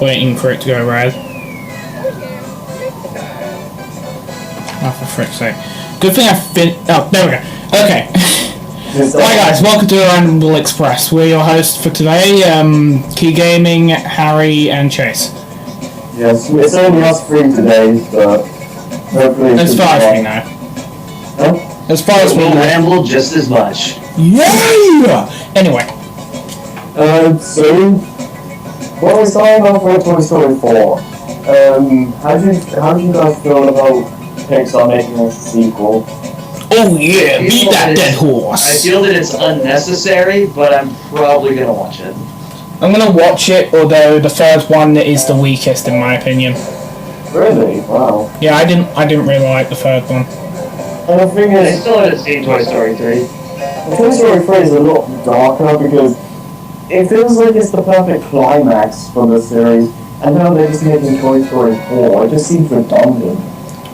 Waiting for it to go red. Oh, for frick's sake. Good thing oh, there we go. Okay. Hi guys, welcome to Ramble Express. We're your hosts for today, Key Gaming, Harry, and Chase. Yes, it's only us three today, but hopefully... As far as we know. Huh? As far as we we'll know. ramble just as much. Yeah! Anyway. So... Well, we're starting off with Toy Story 4. How do you guys feel about Pixar making a sequel? Oh yeah, beat that dead horse! I feel that it's unnecessary, but I'm probably gonna watch it. I'm gonna watch it, although the first one is the weakest in my opinion. Really? Wow. Yeah, I didn't really like the third one. And the thing I is... still haven't seen Toy Story 3. Toy Story 3 is a lot darker because it feels like it's the perfect climax for the series, and now they're just making Toy Story 4. It just seems redundant.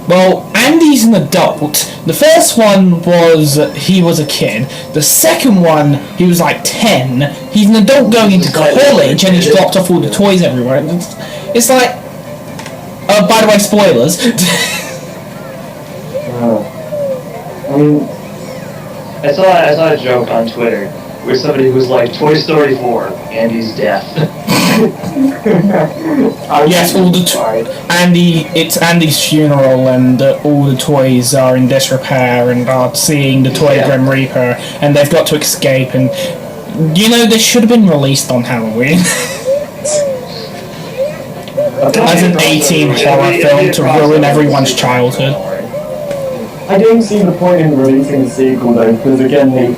Well, Andy's an adult. The first one was he was a kid. The second one, he was like 10. He's an adult going into college and he's dropped off all the toys everywhere. It's like... by the way, spoilers. I mean... I saw a joke on Twitter where somebody was like, Toy Story 4, Andy's death. Yes, all the it's Andy's funeral, and all the toys are in disrepair and are seeing the toy Grim Reaper, and they've got to escape. And you know, this should have been released on Halloween as an 18 horror film to ruin everyone's childhood. I don't see the point in releasing a sequel though, because again,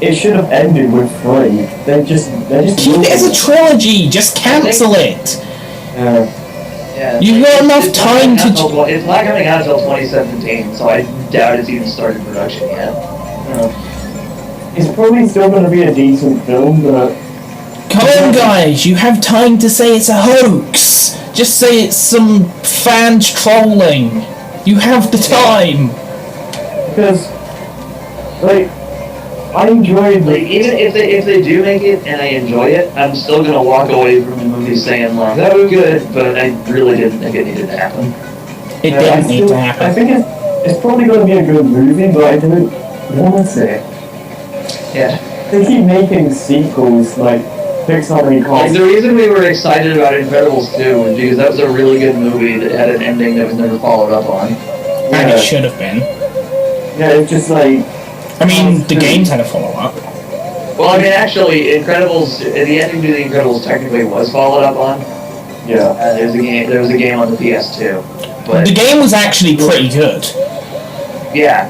it should have ended with 3. They're just keep it as a trilogy. Just cancel it. Yeah, you've got enough time to. It's not coming out until 2017, so I doubt it's even started production yet. It's probably still going to be a decent film, but. Come on, guys! You have time to say it's a hoax. Just say it's some fans trolling. You have the time. Because, like. I enjoyed even if they do make it and I enjoy it, I'm still gonna walk away from the movie saying like that was good, but I really didn't think it needed to happen. It didn't need to happen. I think it's probably gonna be a good movie, but I don't want to see it. Yeah. They keep making sequels like Pixar and Like the reason we were excited about Incredibles 2 was because that was a really good movie that had an ending that was never followed up on. And it should have been. Yeah, it's just like. I mean, the games had a follow-up. Well, I mean, actually, Incredibles, the ending to the Incredibles technically was followed up on. Yeah. There was a game on the PS2. But the game was actually pretty good. Yeah.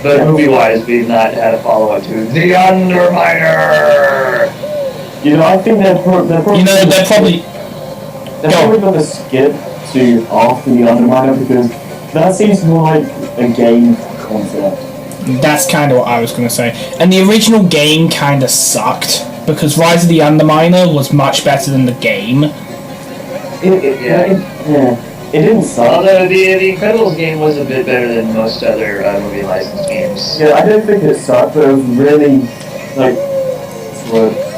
But movie-wise, we've not had a follow-up to The Underminer! You know, I think they're probably... You know, they're probably going to skip to after The Underminer because that seems more like a game concept. That's kind of what I was going to say. And the original game kind of sucked, because Rise of the Underminer was much better than the game. It didn't suck. Although the Incredibles game was a bit better than most other movie licensed games. Yeah, I don't think it sucked, but it was really, like,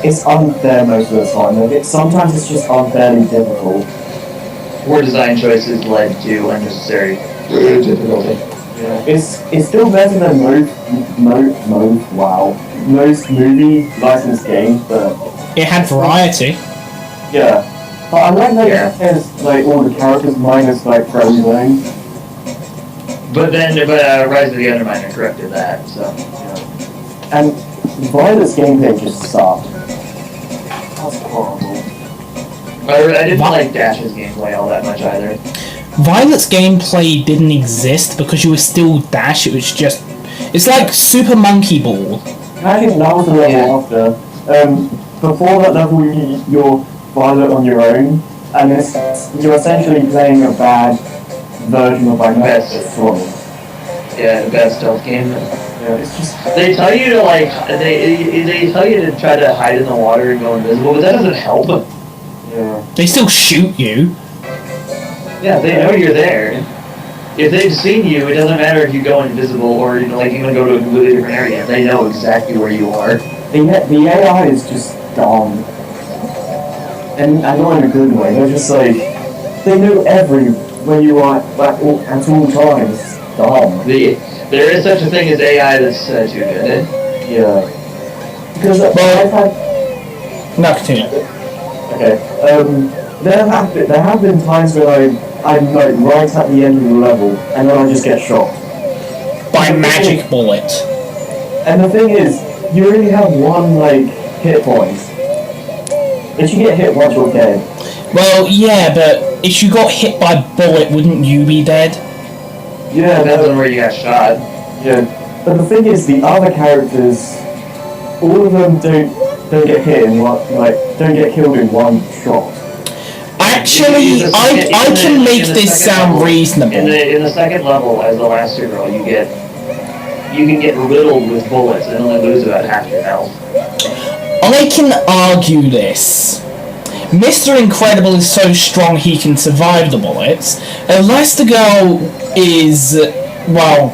it's unfair most of the time. Like, sometimes it's just unfairly difficult. Poor design choices led to unnecessary difficulty. Yeah. It's still better than most movie licensed games, but it had variety. Yeah, but I like that it has like all the characters minus like Frozen. But Rise of the Underminer corrected that, so yeah. And Violet's gameplay just sucked. That's horrible. I didn't like Dash's gameplay all that much either. Violet's gameplay didn't exist because you were still Dash. It was just... It's like Super Monkey Ball. I think that was the level after. Before that level, you're Violet on your own, and you're essentially playing a bad version of like Yeah, the best stealth game. Yeah, it's just... They tell you to like... They tell you to try to hide in the water and go invisible, but that doesn't help. Yeah. They still shoot you. Yeah, they know you're there. If they've seen you, it doesn't matter if you go invisible or like you're gonna go to a completely different area. They know exactly where you are. The AI is just dumb. and not in a good way. They're just like they know where you are at all times. Dumb. There is such a thing as AI that's too good. Yeah. Because I've had. No, continue. Okay. There have been times where I'm like right at the end of the level, and then I just get shot By magic bullet. And the thing is, you only have one like hit point. If you get hit once, you're dead. Well, yeah, but if you got hit by a bullet, wouldn't you be dead? Yeah, depends on where you got shot. Yeah, but the thing is, the other characters, all of them don't get hit in one, like don't get killed in one shot. Actually, I can make this sound reasonable. In the second level, as the last girl, you can get riddled with bullets and only lose about half your health. I can argue this. Mr. Incredible is so strong he can survive the bullets. Elastigirl is, well,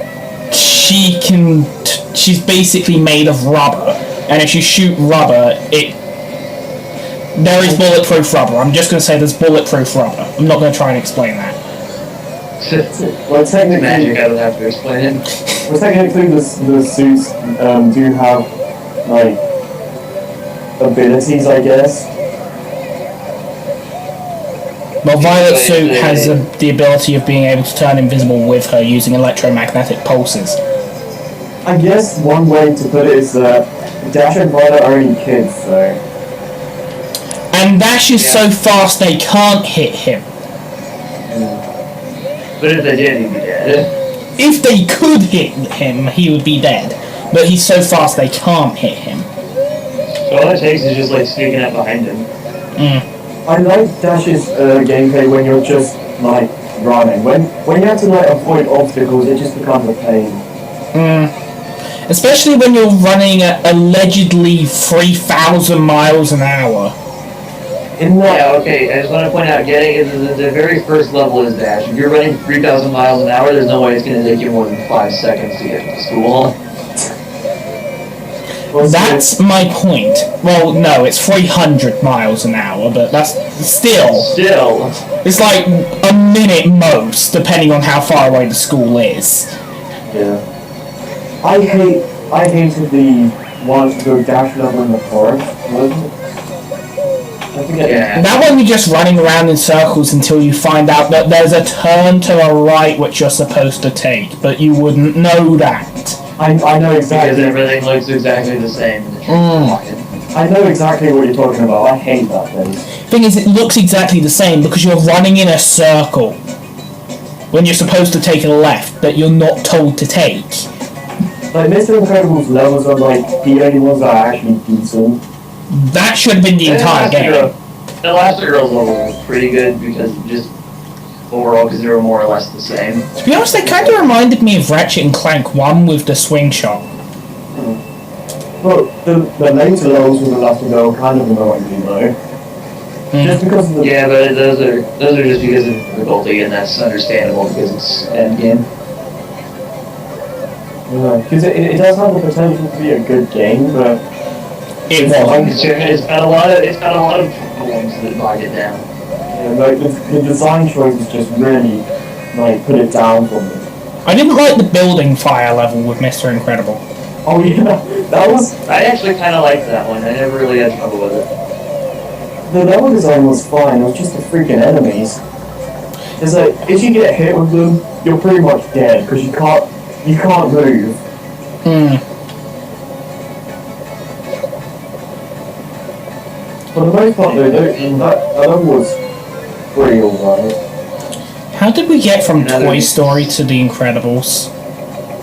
she's basically made of rubber, and if you shoot rubber, there is bulletproof rubber. I'm just going to say there's bulletproof rubber. I'm not going to try and explain that. Well, technically, magic, I don't have to explain it. Well, technically, the suits do have like abilities, I guess. Well, Violet's suit has the ability of being able to turn invisible with her using electromagnetic pulses. I guess one way to put it is that Dash and Violet are only kids, though. And Dash is so fast they can't hit him. But if they did, he'd be dead. If they could hit him, he would be dead. But he's so fast they can't hit him. So all it takes is just like sneaking up behind him. I like Dash's gameplay when you're just like running. When you have to like avoid obstacles, it just becomes a pain. Especially when you're running at allegedly 3,000 miles an hour. Yeah, okay, I just want to point out, the very first level is Dash. If you're running 3,000 miles an hour, there's no way it's going to take you more than 5 seconds to get to school. That's my point. Well, no, it's 300 miles an hour, but that's still. It's like a minute most, depending on how far away the school is. Yeah. I hated the Dash level in the forest. That one you're just running around in circles until you find out that there's a turn to the right which you're supposed to take, but you wouldn't know that. I know exactly. Because everything looks exactly the same. I know exactly what you're talking about. I hate that thing. Thing is, it looks exactly the same because you're running in a circle when you're supposed to take a left, but you're not told to take. Like, Mr. Incredible's levels are like the only ones that are actually decent. That should have been the entire game. The last girl's level was pretty good because just overall, because they were more or less the same. To be honest, they kind of reminded me of Ratchet and Clank 1 with the swing shot. Well, the later levels with the last girl kind of annoying me though. Just because of the... Yeah, but those are just because of difficulty, and that's understandable because it's endgame. Yeah, because it does have the potential to be a good game, but it's got a lot of problems that bog it down. Yeah, like the design choices just really like put it down for me. I didn't like the building fire level with Mr. Incredible. Oh yeah, that was... I actually kind of liked that one. I never really had trouble with it. The level design was fine, it was just the freaking enemies. It's like, if you get hit with them, you're pretty much dead, because you can't move. For the most part though, that level was pretty alright. How did we get from Toy Story to The Incredibles?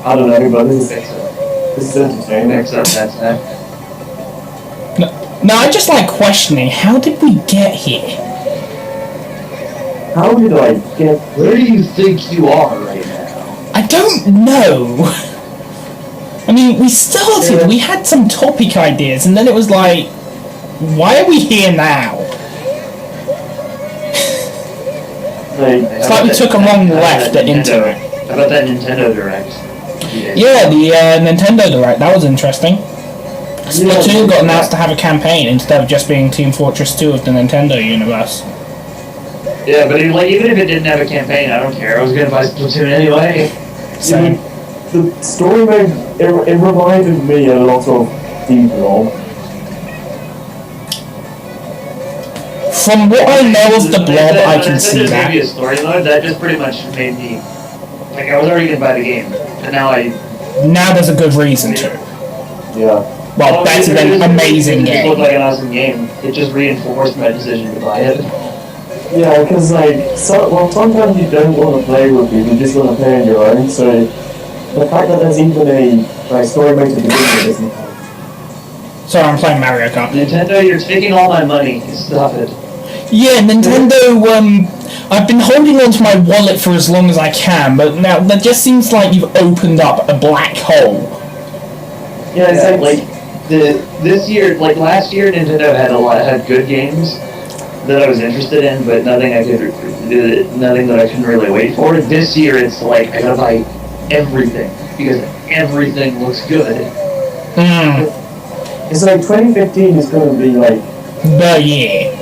I don't know, but this is entertaining. No, I just like questioning, how did we get here? How did I get... Where do you think you are right now? I don't know. I mean, we started, we had some topic ideas, and then it was like, why are we here now? It's like we took a wrong left at Internet. How about that Nintendo Direct? Yeah, the Nintendo Direct, that was interesting. Splatoon got announced to have a campaign instead of just being Team Fortress 2 of the Nintendo universe. Yeah, but even if it didn't have a campaign, I don't care. I was gonna buy Splatoon anyway. Same. The story mode, it reminded me a lot of Diablo. From what I know of the blob, I can see That that. maybe a story mode that just pretty much made me like I was already gonna buy the game, and now Now there's a good reason to. Yeah. Well, better than amazing It looked game. like an awesome game. It just reinforced my decision to buy it. Yeah, because sometimes you don't want to play with people, you just want to play on your own, so the fact that there's even a story mode to begin with isn't. Sorry, I'm playing Mario Kart. Nintendo, you're taking all my money. Stop it. Yeah, Nintendo, I've been holding on to my wallet for as long as I can, but now that just seems like you've opened up a black hole. Yeah, it's this year, like last year, Nintendo had good games that I was interested in, but nothing that I couldn't really wait for. This year, it's like I gotta buy everything because everything looks good. It's like 2015 is going to be like The year.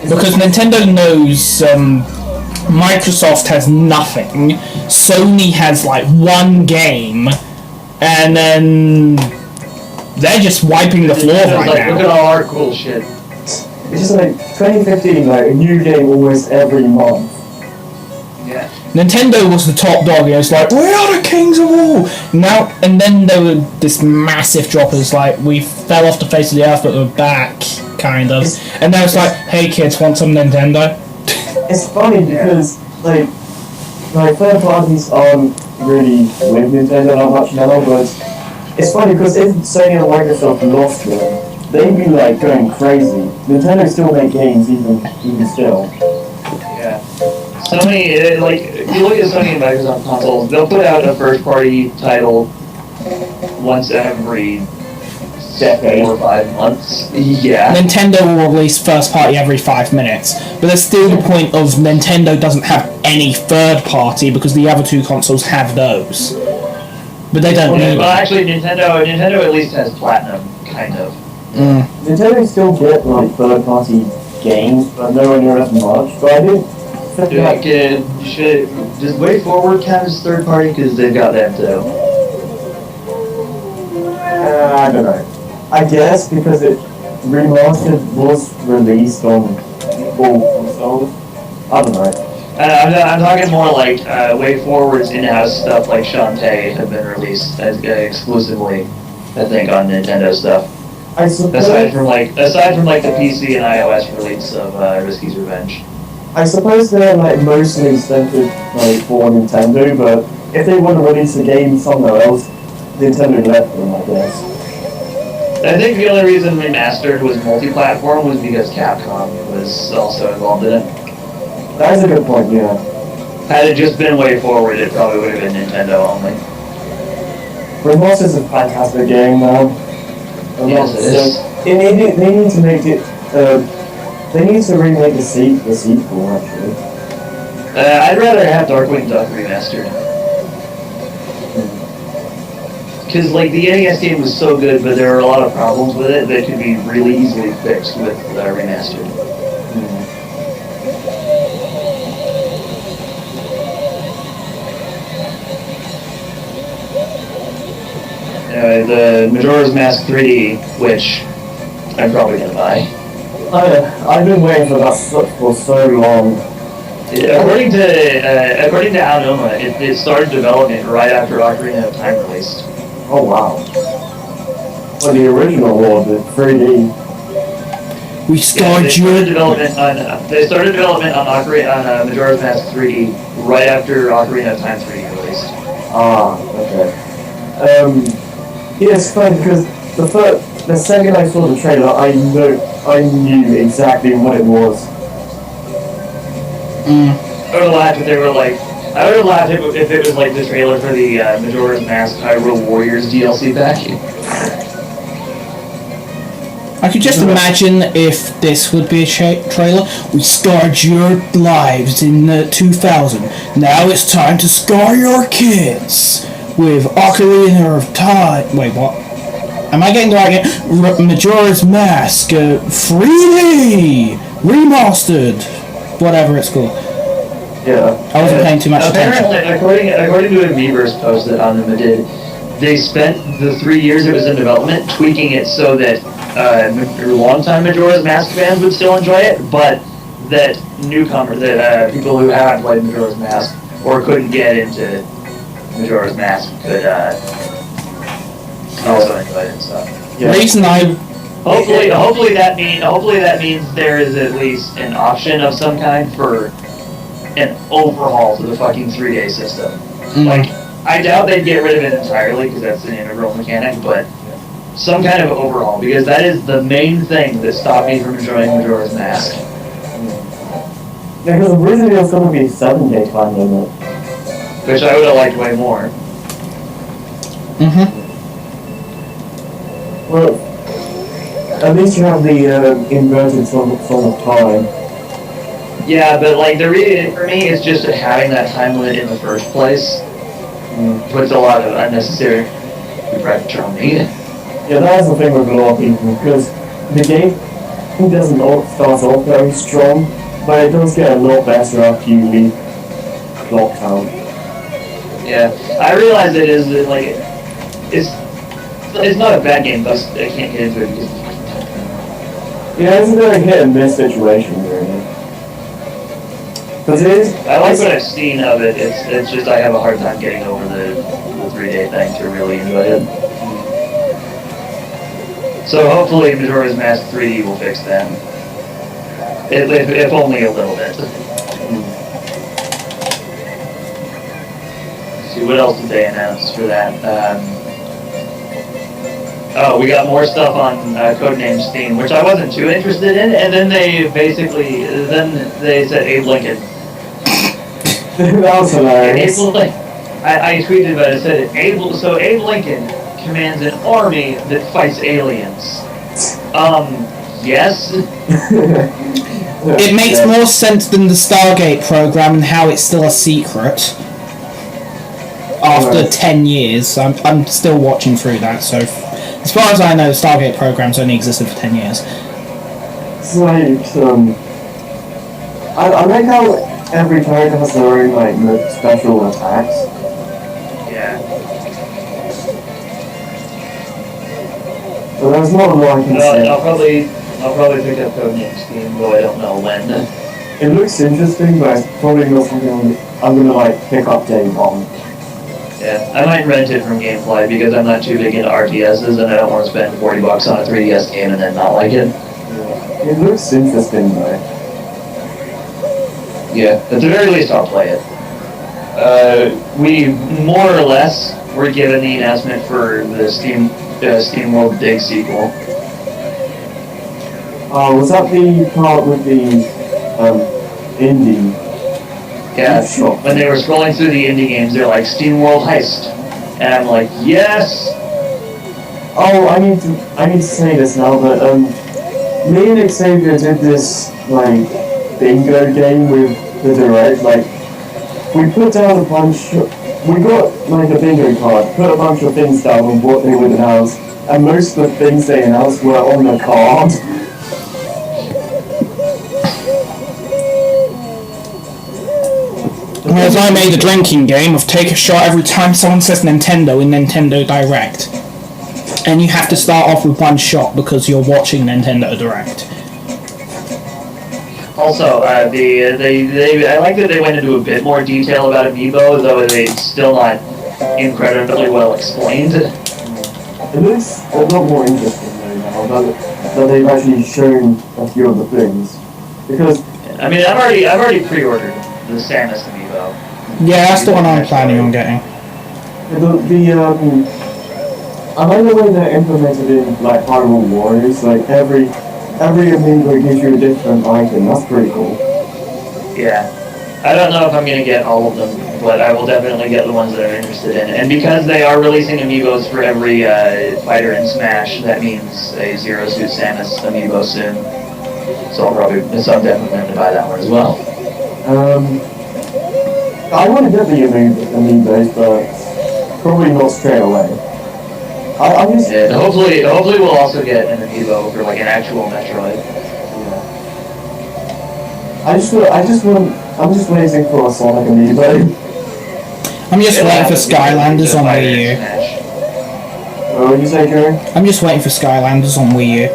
Because Nintendo knows Microsoft has nothing, Sony has like one game, and then they're just wiping the floor right Look now. at all our cool shit. it's just like 2015, like a new game almost every month. Yeah. Nintendo was the top dog, and it's like, we are the kings of all! Now, and then there were this massive drop, it's like, we fell off the face of the earth, but we're back, kind of. And now it's like, hey kids, want some Nintendo? It's funny because like third parties aren't really with Nintendo that much now, but it's funny because if Sony and Microsoft lost them, they'd be like going crazy. Nintendo still make games even still. Yeah. Sony, like, if you look at Sony and Microsoft consoles, they'll put out a first-party title once every Decade. 4 or 5 months. Yeah. Nintendo will release first party every 5 minutes, but there's still the point of Nintendo doesn't have any third party because the other two consoles have those. But they don't need Well, it. actually, Nintendo at least has Platinum, kind of. Nintendo still get like third party games, but nowhere near as much. But I didn't think Like, does Way Forward count as third party? Because they've got that too. I don't know. I guess because it remastered was released on all consoles. I don't know. I'm talking more like Way Forward's in-house stuff, like Shantae, have been released as, exclusively, I think, on Nintendo stuff. I suppose. Aside from like the PC and iOS release of Risky's Revenge. I suppose they're like mostly centered like for Nintendo, but if they want to release a game somewhere else, Nintendo left them, I guess. I think the only reason Remastered was multi-platform was because Capcom was also involved in it. That is a good point, yeah. Had it just been Way Forward, it probably would have been Nintendo only. Remastered is a fantastic game now. Yes, it is. They need to make it. They need to remake the sequel actually. I'd rather have Darkwing Duck Remastered. Because like the NES game was so good, but there were a lot of problems with it that could be really easily fixed with Remastered. Anyway, the Majora's Mask 3D, which I'm probably gonna buy. I've been waiting for that for so long. According to Aonuma, it started development right after Ocarina of Time released. Oh wow. Well, the original or the 3D? We Yeah, scarred they started development on Majora's Mask 3D right after Ocarina of Time 3D released. Ah, okay. Yeah, it's funny because the second I saw the trailer, I knew exactly what it was. I would have laughed if they were like. I would have laughed if it was like the trailer for the Majora's Mask Hyrule Warriors DLC pack. I could just imagine if this would be a trailer. We scarred your lives in 2000. Now it's time to scar your kids with Ocarina of Time. Wait, what? Am I getting the right game? Majora's Mask 3D remastered, whatever it's called. Yeah. I wasn't paying too much attention. According to a Miiverse post that Anima did, they spent the 3 years it was in development tweaking it so that long-time Majora's Mask fans would still enjoy it, but that people who haven't played Majora's Mask or couldn't get into Majora's Mask could also enjoy it and stuff. Yeah. Reason I Hopefully that means there is at least an option of some kind for an overhaul to the fucking 3-day system. Like, I doubt they'd get rid of it entirely because that's an integral mechanic, but some kind of overhaul, because that is the main thing that stopped me from enjoying Majora's Mask. Yeah, because originally it was going to be a 7-day time limit. Which I would have liked way more. Well, at least you have the inverted sort of time. Yeah, but like for me, it's just having that time limit in the first place puts a lot of unnecessary pressure on me. Yeah, that's the thing with a lot of people, because the game doesn't start off very strong, but it does get a lot better after you leave clock out. Yeah, I realize it is like it's not a bad game, but I can't get into it because Yeah, it's a very hit and miss situation, really. Because it is. I like what I've seen of it. It's just I have a hard time getting over the 3-day thing to really enjoy it. So hopefully Majora's Mask 3D will fix that. If only a little bit. Let's see, what else did they announce for that? We got more stuff on Codename Steam, which I wasn't too interested in, and then they said Abe Lincoln. That was hilarious. I tweeted about it. It said Abe Lincoln commands an army that fights aliens. Yes. It makes more sense than the Stargate program and how it's still a secret. After 10 years, I'm still watching through that. So, as far as I know, the Stargate program's only existed for 10 years. It's like I like how every character has their own like special attacks. Yeah. But there's not a lot I can say. I'll probably pick up Codename Steam, though I don't know when. It looks interesting, but it's probably not something I'm gonna like pick up day one. Yeah, I might rent it from Gamefly because I'm not too big into RTSs and I don't want to spend $40 on a 3DS game and then not like it. It looks interesting though. Yeah, at the very least I'll play it. We more or less were given the announcement for the Steam World Dig sequel. Oh, was that the part with the indie? Yeah, when they were scrolling through the indie games, they're like, Steam World Heist. And I'm like, yes! Oh, I need to say this now, but me and Xavier did this like bingo game with the Direct. Like, we put down we got like a bingo card, put a bunch of things down on what they would announce, and most of the things they announced were on the card. Whereas I made a drinking game of take a shot every time someone says Nintendo in Nintendo Direct. And you have to start off with one shot because you're watching Nintendo Direct. Also, I like that they went into a bit more detail about Amiibo, though it's still not incredibly well explained. It looks a lot more interesting though now that they've actually shown a few of the things. Because I mean, I've already pre-ordered the Samus Amiibo. Yeah, that's the one I'm planning on getting. I like the way they're implemented in like Hyrule Warriors. Like every amiibo gives you a different item. That's pretty cool. Yeah. I don't know if I'm gonna get all of them, but I will definitely get the ones that I'm interested in. And because they are releasing amiibos for every fighter in Smash, that means a Zero Suit Samus amiibo soon. So I'm definitely going to buy that one as well. I want to get the amiibos, but probably not straight away. I'll just. And hopefully we'll also get an amiibo for like an actual Metroid. I'm just waiting for a Sonic amiibo. I'm just waiting for Skylanders on Wii U. What did you say, Jerry? I'm just waiting for Skylanders on Wii U.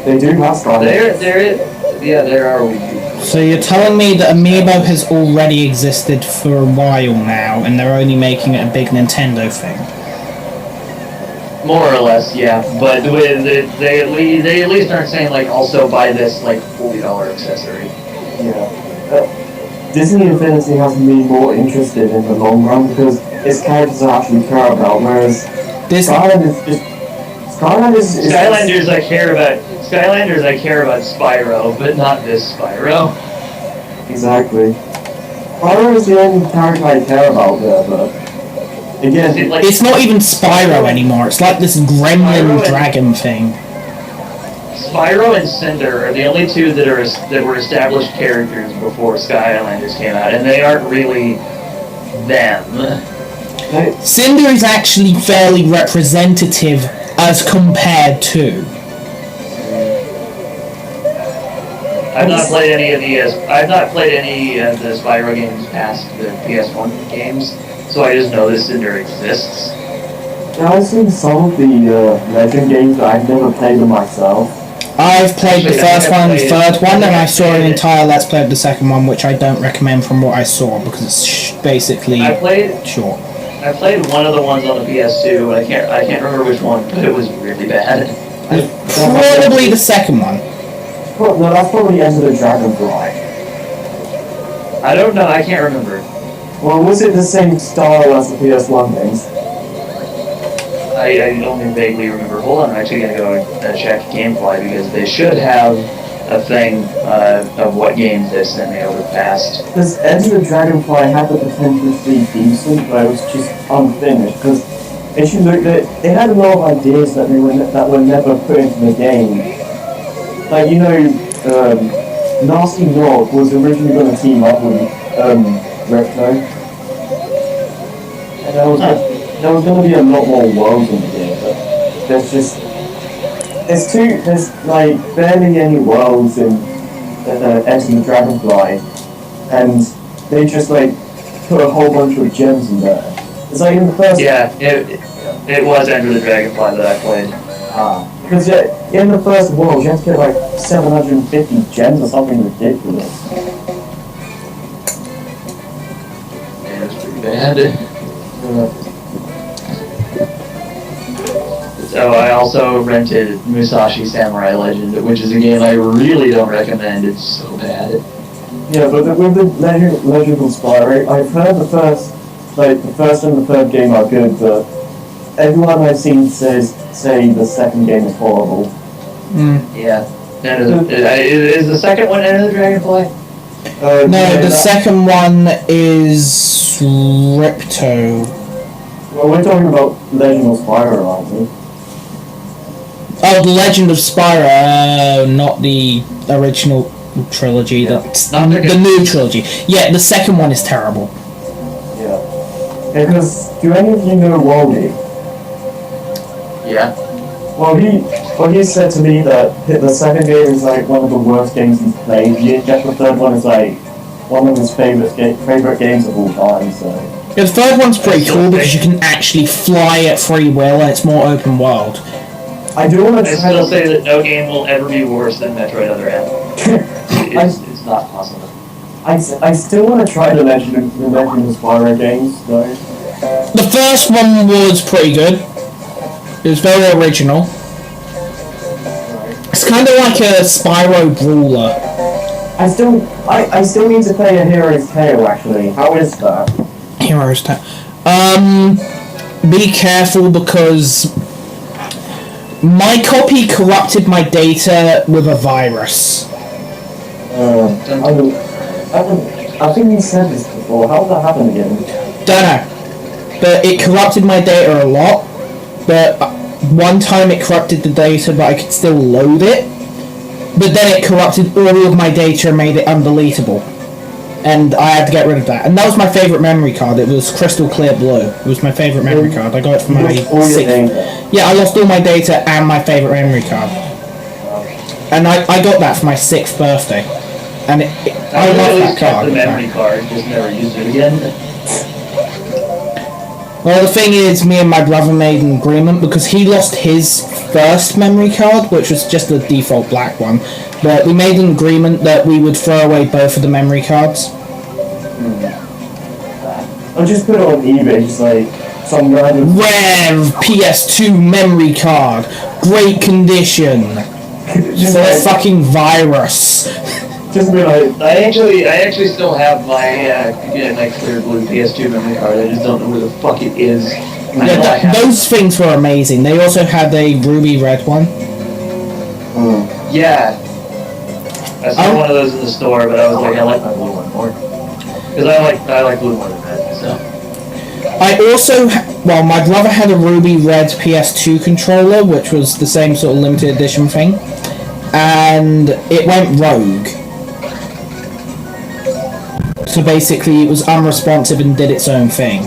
They do have Skylanders. There are Wii U. So you're telling me that Amiibo has already existed for a while now, and they're only making it a big Nintendo thing? More or less, yeah. But they at least aren't saying like also buy this like $40 accessory. Yeah. Disney Infinity has me more interested in the long run because its characters I actually care about, whereas Skylanders I care about Spyro, but not this Spyro. Exactly. Spyro is the only character I care about there, but again, It's not even Spyro anymore. It's like this gremlin dragon thing. Spyro and Cinder are the only two that were established characters before Skylanders came out, and they aren't really them. Cinder is actually fairly representative as compared to. I've not played any of the Spyro games past the PS1 games, so I just know that Cinder exists. yeah, I've seen some of the Legend games, but I've never played them myself. I've played the first one and the third one, and I saw an entire Let's Play of the second one, which I don't recommend from what I saw, because it's basically short. I played one of the ones on the PS2, but I can't remember which one, but it was really bad. Probably the second one. Well, no, that's probably Enter the Dragonfly. I don't know, I can't remember. Well, was it the same style as the PS1 games? I only vaguely remember. Hold on, I'm actually going to go check Gamefly, because they should have a thing of what games they've sent me over the past. Because Enter the Dragonfly had the potential to be decent, but it was just unfinished. Because if you look at it, they had a lot of ideas that were never put into the game. Like, you know, Nasty Nog was originally going to team up with Repto. And there was going to be a lot more worlds in the game, but there's like barely any worlds in Enter the Dragonfly, and they just like put a whole bunch of gems in there. It's like in the first... Yeah, it was Enter the Dragonfly that I played. Because in the first world, you have to get like 750 gems or something ridiculous. Yeah, it's pretty bad. So I also rented Musashi Samurai Legend, which is a game I really don't recommend. It's so bad. Yeah, but with the Legend of Spyro, I've heard the first and the third game are good, but everyone I've seen say the second game is horrible. Yeah. Is the second one Enter the Dragonfly? No, the second one is Ripto. Well, we're talking about Legend of Spyro, aren't we? Oh, the Legend of Spyro, not the original trilogy. That's the new trilogy. Yeah, the second one is terrible. Yeah. Because do any of you know Wally? Yeah. Well, he said to me that the second game is like one of the worst games he's played. Yet the third one is like one of his favorite games of all time. So. Yeah, the third one's pretty cool because you can actually fly at free will and it's more open world. I do want to try. I still say that no game will ever be worse than Metroid Other M. It's not possible. I still want to try the Legend of Spyro games though. The first one was pretty good. It was very original. It's kind of like a Spyro brawler. I still need to play a Hero's Tale actually. How is that? Hero's Tale. Be careful because my copy corrupted my data with a virus. I think you said this before. How did that happen again? Don't know. But it corrupted my data a lot. But one time it corrupted the data, but I could still load it. But then it corrupted all of my data and made it undeletable. and I had to get rid of that. And that was my favourite memory card. It was crystal clear blue. It was my favourite memory card. I got it for my Yeah, I lost all my data and my favourite memory card. And I got that for my 6th birthday. And I love that card. The memory card, just never used it again. Well, the thing is, me and my brother made an agreement because he lost his first memory card, which was just the default black one. But we made an agreement that we would throw away both of the memory cards. I'll just put it on eBay, just like some random... Rare PS2 memory card. Great condition. just For a like, fucking virus. just be like... I actually still have my my clear blue PS2 memory card. I just don't know where the fuck it is. Yeah, those things were amazing. They also had a ruby red one. Yeah. I saw one of those in the store, but I was like, I like my blue one more. Because I like blue more than red, so. I also, well, my brother had a ruby red PS2 controller, which was the same sort of limited edition thing, and it went rogue. So basically, it was unresponsive and did its own thing.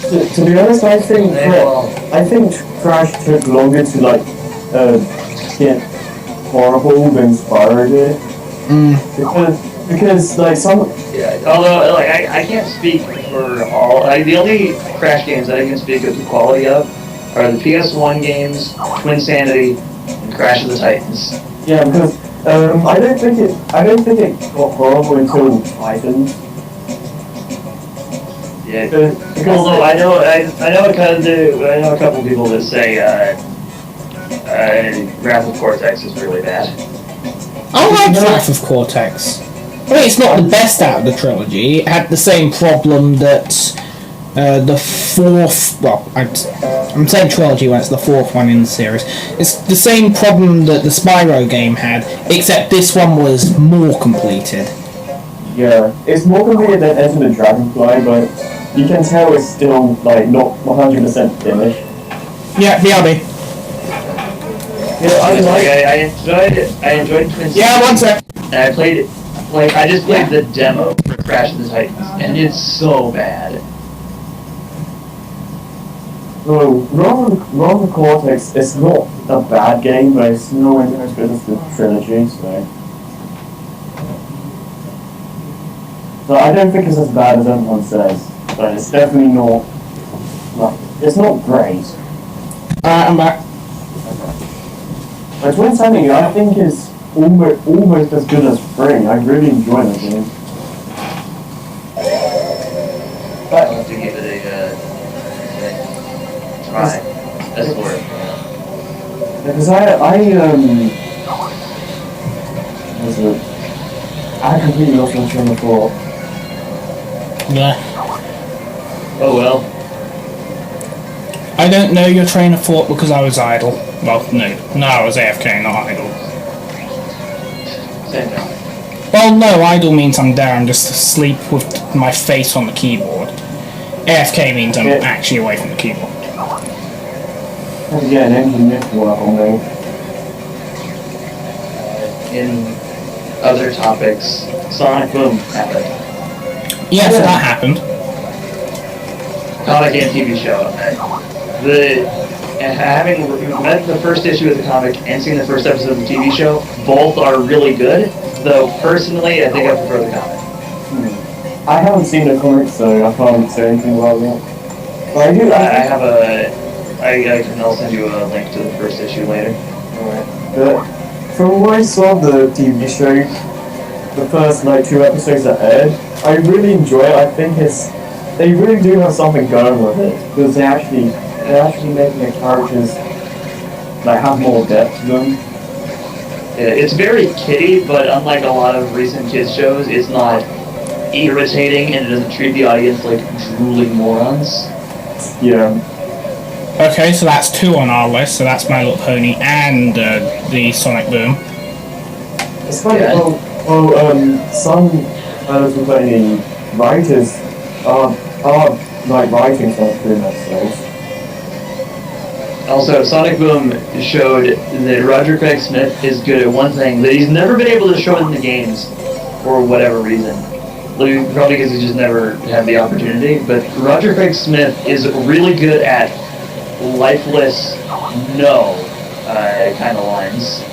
To be honest, I think Crash took longer to like get horrible than Spyro did. Because like some... Yeah, although like I can't speak for all. The only Crash games that I can speak of the quality of are the PS1 games, Twin Sanity, and Crash of the Titans. Yeah, because I don't think it got horrible until Titans. Yeah. Because Although I know a couple people that say Wrath of Cortex is really bad. I like Wrath of Cortex. I mean, it's not the best out of the trilogy. It had the same problem that the fourth... Well, I'm saying trilogy when it's the fourth one in the series. It's the same problem that the Spyro game had, except this one was more completed. Yeah, it's more completed than Enter the Dragonfly, but you can tell it's still like not 100% finished. Yeah, BRB. Yeah, I enjoyed Twin Sanity. Yeah, one sec. And I played it. Like, I just played the demo for Crash of the Titans, and it's so bad. So, Ramble Cortex is not a bad game, but it's nowhere near as good as the trilogy, so... So I don't think it's as bad as everyone says, but it's definitely not... it's not great. Alright, I'm back. But Twin Sanity, I think is almost as good as 3. I really enjoy that game. I'll have to give it a try. That's the word. Because I completely lost my train of thought. Yeah. Oh well. I don't know your train of thought because I was idle. Well, no, I was AFK, not idle. Same thing. Well, no, idle means I'm there, I'm just asleep with my face on the keyboard. AFK means I'm actually away from the keyboard. I have to get an engineer to work on me. In other topics, Sonic Boom happened. Yes, that happened. Comic and TV show. Having read the first issue of the comic and seen the first episode of the TV show, both are really good. Though personally, I think I prefer the comic. I haven't seen the comic, so I can't say anything about it. But I do. I can send you a link to the first issue later. Alright. But from what I saw of the TV show, the first 2 episodes that aired, I really enjoy it. I think they really do have something going with it because they're actually making the characters have more depth to them. Yeah, it's very kiddie, but unlike a lot of recent kids shows, it's not irritating and it doesn't treat the audience like drooling morons. Yeah. Okay, so that's 2 on our list, so that's My Little Pony and the Sonic Boom. It's funny, some Little Pony writers are writing Sonic Boom episodes. Also, Sonic Boom showed that Roger Craig Smith is good at one thing that he's never been able to show in the games, for whatever reason. Probably because he just never had the opportunity. But Roger Craig Smith is really good at lifeless no kind of lines.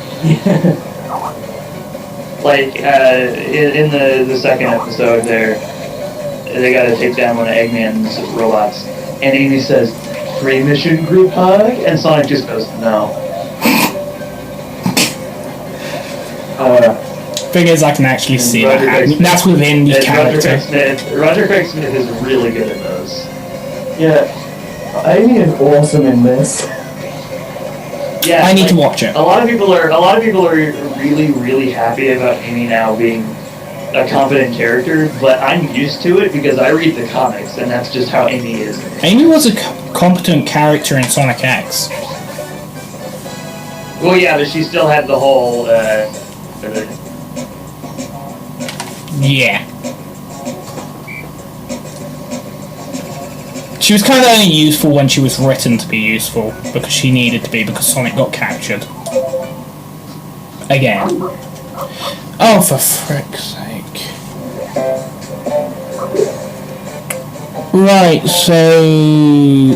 Like in the second episode there, they gotta take down one of Eggman's robots, and Amy says, "Pre-mission group hug," and Sonic just goes, "No." Thing is, I can actually see that happening. That's within the character. Roger Craig Smith is really good at those. Yeah, Amy is awesome in this. Yeah, I need to watch it. A lot of people are really happy about Amy now being a competent character, but I'm used to it because I read the comics, and that's just how Amy is. Amy was a competent character in Sonic X. Well, yeah, but she still had the whole. Yeah. She was kind of only useful when she was written to be useful, because she needed to be, because Sonic got captured. Again. Oh, for frick's sake. Right, so...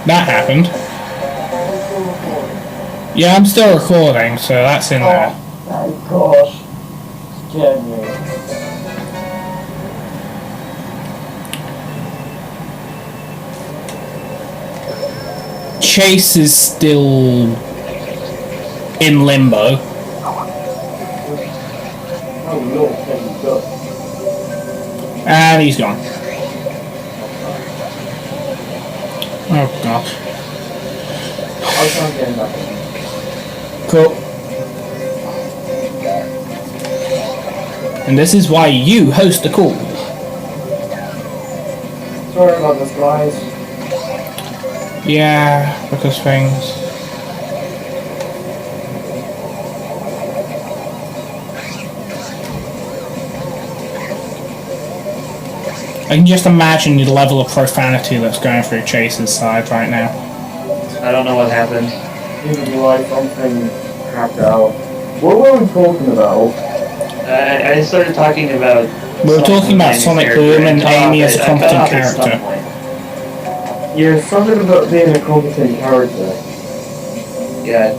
that happened. Yeah, I'm still recording, so that's in there. Oh my gosh. Scared me. Chase is still in limbo. Oh Lord, there you go. And he's gone. Oh gosh. I'll try and get him back. Cool. And this is why you host the call. Sorry about this, guys. Yeah, because things. I can just imagine the level of profanity that's going through Chase's side right now. I don't know what happened. Neither do I. Something cracked out. What were we talking about? I started talking about. We were talking about Sonic Boom and Amy as a competent character. Yeah, something about being a competent character. Yeah.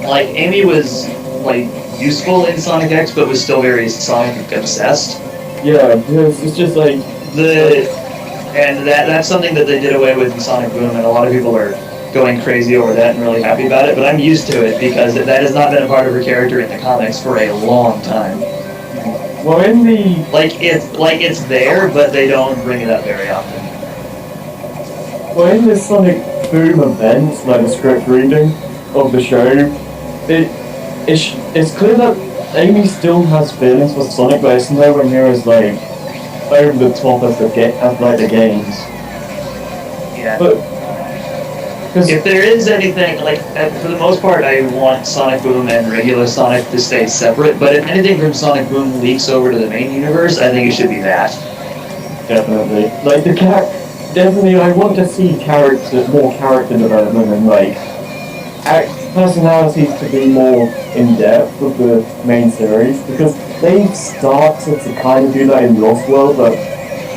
Like, Amy was, like, useful in Sonic X, but was still very Sonic obsessed. Yeah, because it's just like... And that's something that they did away with in Sonic Boom, and a lot of people are going crazy over that and really happy about it, but I'm used to it because that has not been a part of her character in the comics for a long time. Well, in the... It's there, but they don't bring it up very often. Well, in the Sonic Boom events, like the script reading of the show, it's clear that Amy still has feelings for Sonic, but it's nowhere near as, like, over the top as the games. Yeah. But... If there is anything, like, for the most part, I want Sonic Boom and regular Sonic to stay separate, but if anything from Sonic Boom leaks over to the main universe, I think it should be that. Definitely. Like, definitely, I want to see more character development and, like, personalities to be more in-depth with the main series, because they've started to kind of do that in Lost World, but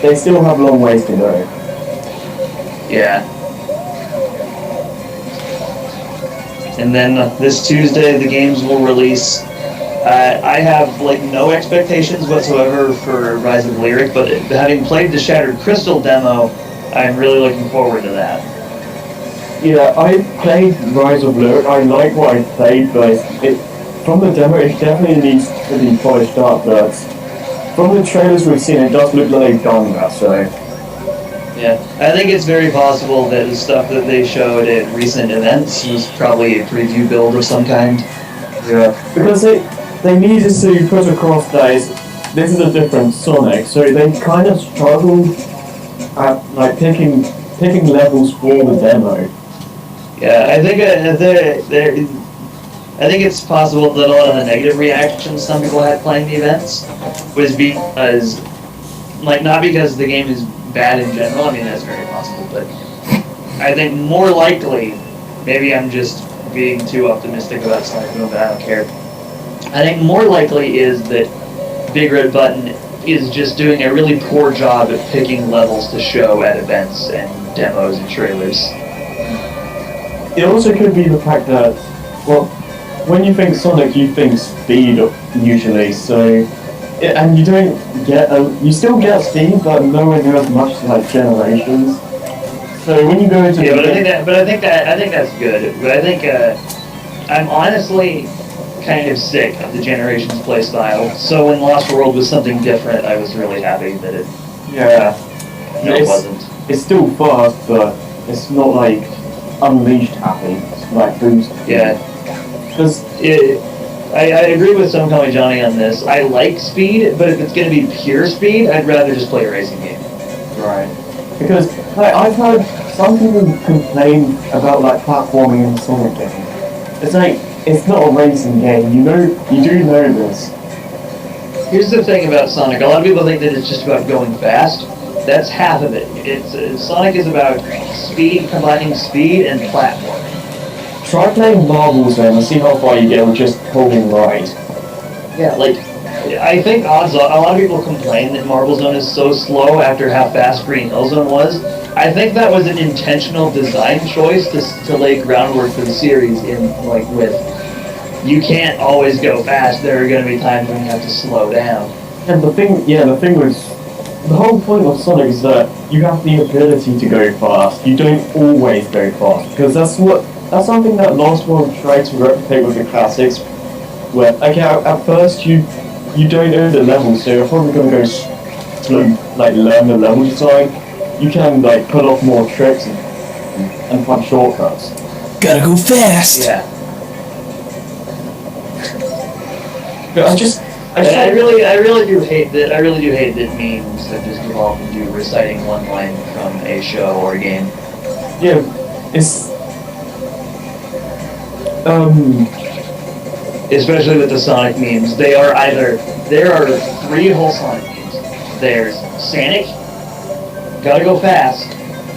they still have long ways to go. Yeah. And then this Tuesday, the games will release. I have, like, no expectations whatsoever for Rise of Lyric, but having played the Shattered Crystal demo, I'm really looking forward to that. Yeah, I played Rise of Lyric. I like what I played, but from the demo, it definitely needs to be polished up, but from the trailers we've seen, it does look like they've done that, so... Yeah, I think it's very possible that the stuff that they showed at recent events was probably a preview build of some kind. Yeah, because they needed to put across that this is a different Sonic, so they kind of struggled at, like, picking levels for the demo. Yeah, I think I think it's possible that a lot of the negative reactions some people had playing the events was because, like, not because the game is bad in general, I mean, that's very possible, but I think more likely, maybe I'm just being too optimistic about Sonic Boom, but I don't care. I think more likely is that Big Red Button is just doing a really poor job at picking levels to show at events and demos and trailers. It also could be the fact that, well, when you think Sonic, you think speed usually, so, and you don't get, you still get speed, but nowhere near as much like Generations. So when you go into I think that's good. But I think I'm honestly kind of sick of the Generations playstyle. So when Lost World was something different, I was really happy that it. Yeah. It wasn't. It's still fast, but it's not like Unleashed happy. It's like Boost. Yeah. Because I agree with Some Call Me Johnny on this. I like speed, but if it's going to be pure speed, I'd rather just play a racing game. Right. Because like, I've heard some people complain about like platforming in the Sonic game. It's like it's not a racing game. You do know this. Here's the thing about Sonic. A lot of people think that it's just about going fast. That's half of it. Sonic is about speed, combining speed and platforming. Try playing Marbles then and see how far you get with just holding right. Yeah, like, I think odds are, a lot of people complain that Marble Zone is so slow after how fast Green Hill Zone was. I think that was an intentional design choice to lay groundwork for the series with, you can't always go fast, there are going to be times when you have to slow down. And the thing was, the whole point of Sonic is that you have the ability to go fast. You don't always go fast, because that's something that Lost World tried to replicate with the classics, where, okay, at first you don't know the level, so you're probably going to go slow, like, learn the level design. You can, like, put off more tricks and find shortcuts. Gotta go fast! Yeah. But I really do hate that memes have just evolved into reciting one line from a show or a game. Yeah, it's... Especially with the Sonic memes. There are 3 whole Sonic memes. There's Sonic, gotta go fast,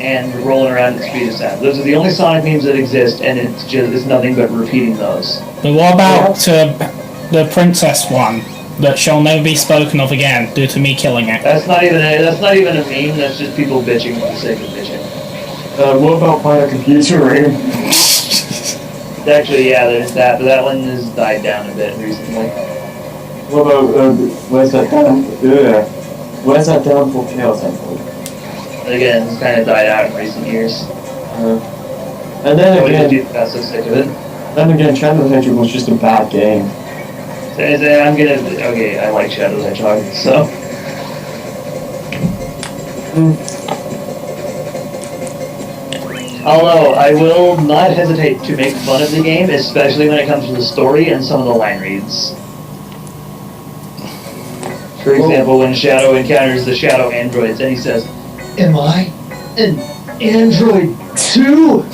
and rolling around at speed of sound. Those are the only Sonic memes that exist, and it's nothing but repeating those. But what about the princess one that shall never be spoken of again due to me killing it? That's not even a meme. That's just people bitching for the sake of bitching. What about Final Computer Room? Actually, yeah, there's that, but that one has died down a bit recently. What about where's that down for Chaos Temple? Again, it's kind of died out in recent years. And then again, that's so sick of it. Then again, Shadow the Hedgehog was just a bad game. I like Shadow the Hedgehog, so. Although, I will not hesitate to make fun of the game, especially when it comes to the story and some of the line reads. For example, when Shadow encounters the Shadow androids and he says, "Am I an android too?"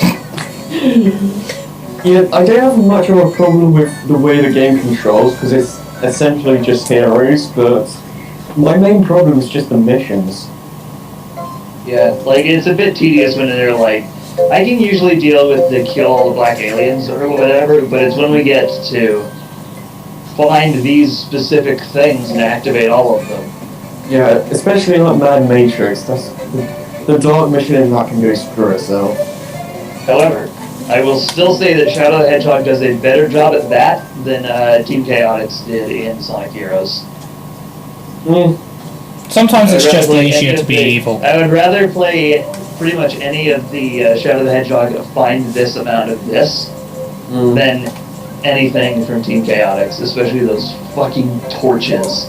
Yeah, I don't have much of a problem with the way the game controls, because it's essentially just heroes, but my main problem is just the missions. Yeah, like, it's a bit tedious when they're like, I can usually deal with the kill all the black aliens or whatever, but it's when we get to find these specific things and activate all of them. Yeah, especially like Mad Matrix, that's the dark mission in that can go screw itself. However, I will still say that Shadow the Hedgehog does a better job at that than Team Chaotix did in Sonic Heroes. Sometimes it's just easier to be evil. I would rather play pretty much any of the Shadow the Hedgehog find this amount of this than anything from Team Chaotix, especially those fucking torches.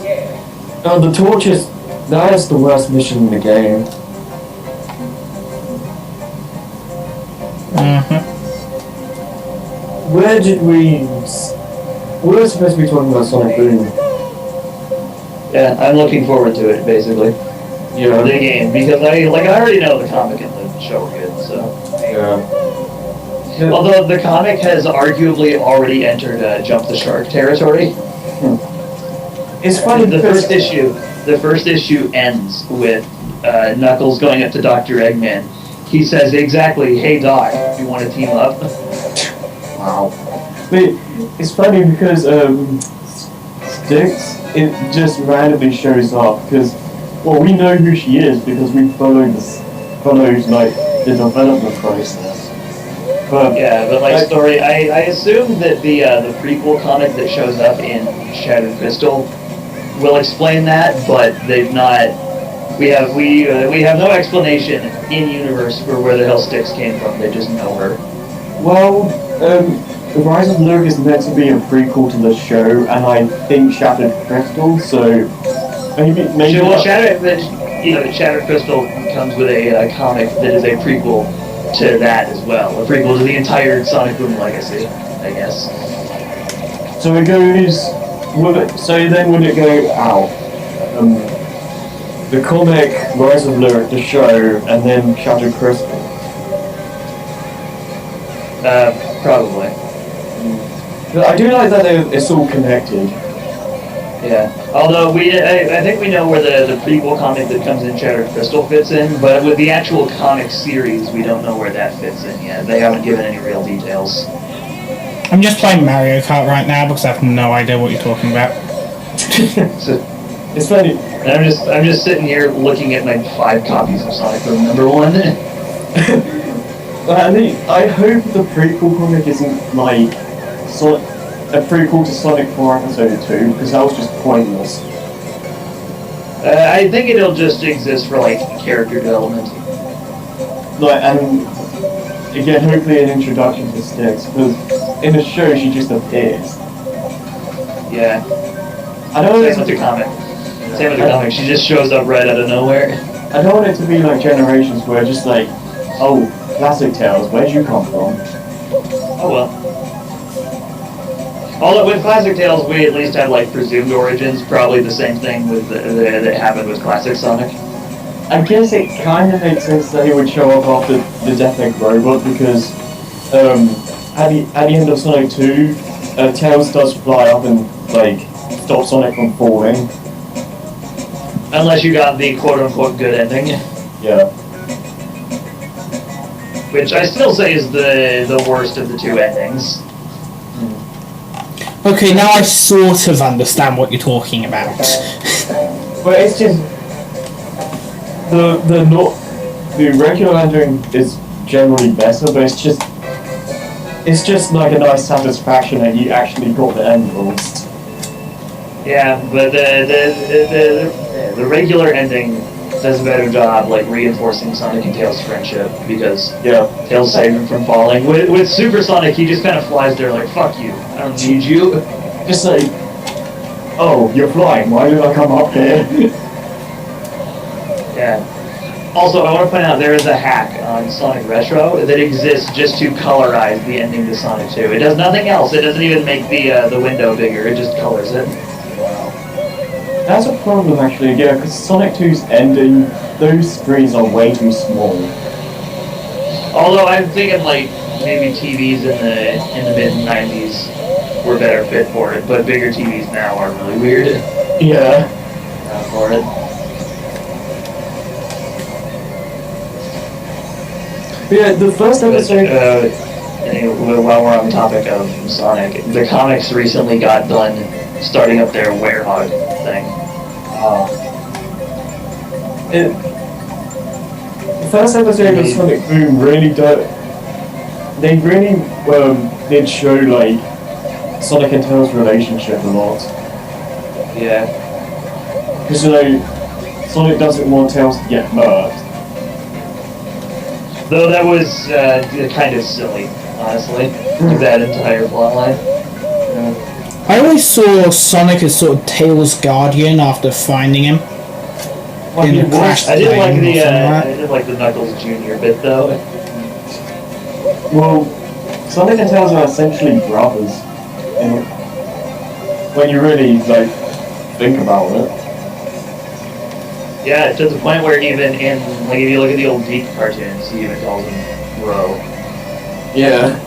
Oh, the torches, that is the worst mission in the game. Where did we were supposed to be talking about Sonic Boom. Yeah, I'm looking forward to it, basically. Yeah. The game, because I already know the comic and the show are good, so. Yeah. Although the comic has arguably already entered Jump the Shark territory. It's funny The first issue ends with Knuckles going up to Dr. Eggman. He says exactly, "Hey Doc, you want to team up?" Wow. But it's funny because Sticks, it just randomly shows up because, well, we know who she is because we followed like the development process. But Yeah, but like story, I assume that the prequel comic that shows up in Shattered Crystal will explain that, but they've not. We have no explanation in universe for where the hell Styx came from. They just know her. well, The Rise of Luke is meant to be a prequel to the show, and I think Shattered Crystal, so maybe. Well, Shattered Crystal comes with a comic that is a prequel to that as well. A prequel to the entire Sonic Boom legacy, I guess. So it goes. So then would it go out? The comic, Rise of Luke, the show, and then Shattered Crystal. Probably. But I do like that it's all connected. Yeah. Although I think we know where the prequel comic that comes in Shattered Crystal fits in, but with the actual comic series, we don't know where that fits in yet. They haven't given any real details. I'm just playing Mario Kart right now because I have no idea what you're talking about. So, It's funny. and I'm just sitting here looking at my 5 copies of Sonic Boom #1. I hope the prequel comic isn't like a prequel to Sonic 4 Episode 2, because that was just pointless. I think it'll just exist for like character development. And again, hopefully an introduction to Styx, because in the show she just appears. Yeah. I don't want it Same with to the comic. Same with the comic. She just shows up right out of nowhere. I don't want it to be like Generations where just like, oh, classic Tales, where'd you come from? Oh well. Although with Classic Tales, we at least have like presumed origins. Probably the same thing with that happened with Classic Sonic. I guess it kind of makes sense that he would show up after the Death Robot because at the end of Sonic 2, Tails does fly up and like stop Sonic from falling. Unless you got the quote-unquote good ending, Yeah. which I still say is the worst of the 2 endings. Okay, now I sort of understand what you're talking about. But it's just the regular ending is generally better, but it's just like a nice satisfaction that you actually got the end rules. Yeah, but the regular ending does a better job like reinforcing Sonic and Tails' friendship because Tails saved him from falling. With Super Sonic, he just kind of flies there like, fuck you, I don't need you. Just like, oh, you're flying, why did I come up here? Yeah. Also, I want to point out there is a hack on Sonic Retro that exists just to colorize the ending to Sonic 2. It does nothing else. It doesn't even make the window bigger. It just colors it. That's a problem actually, yeah, because Sonic 2's ending, those screens are way too small. Although I'm thinking like maybe TVs in the mid '90s were better fit for it, but bigger TVs now are really weird. Yeah. For it. Yeah, the first episode... Anyway, while we're on the topic of Sonic, the comics recently got done starting up their Werehog thing. The first episode of Sonic Boom really they really did show like Sonic and Tails' relationship a lot. Yeah. Because Sonic doesn't want Tails to get hurt. Though that was kind of silly, honestly, that entire plotline. I always saw Sonic as sort of Tails' guardian after finding him. In the crash I did like plane or I something. did like the Knuckles Jr. bit though. Well, Sonic and Tails are essentially brothers. When you really like think about it. Yeah, to the point where even in like if you look at the old Deke cartoons, he even calls him Bro. Yeah.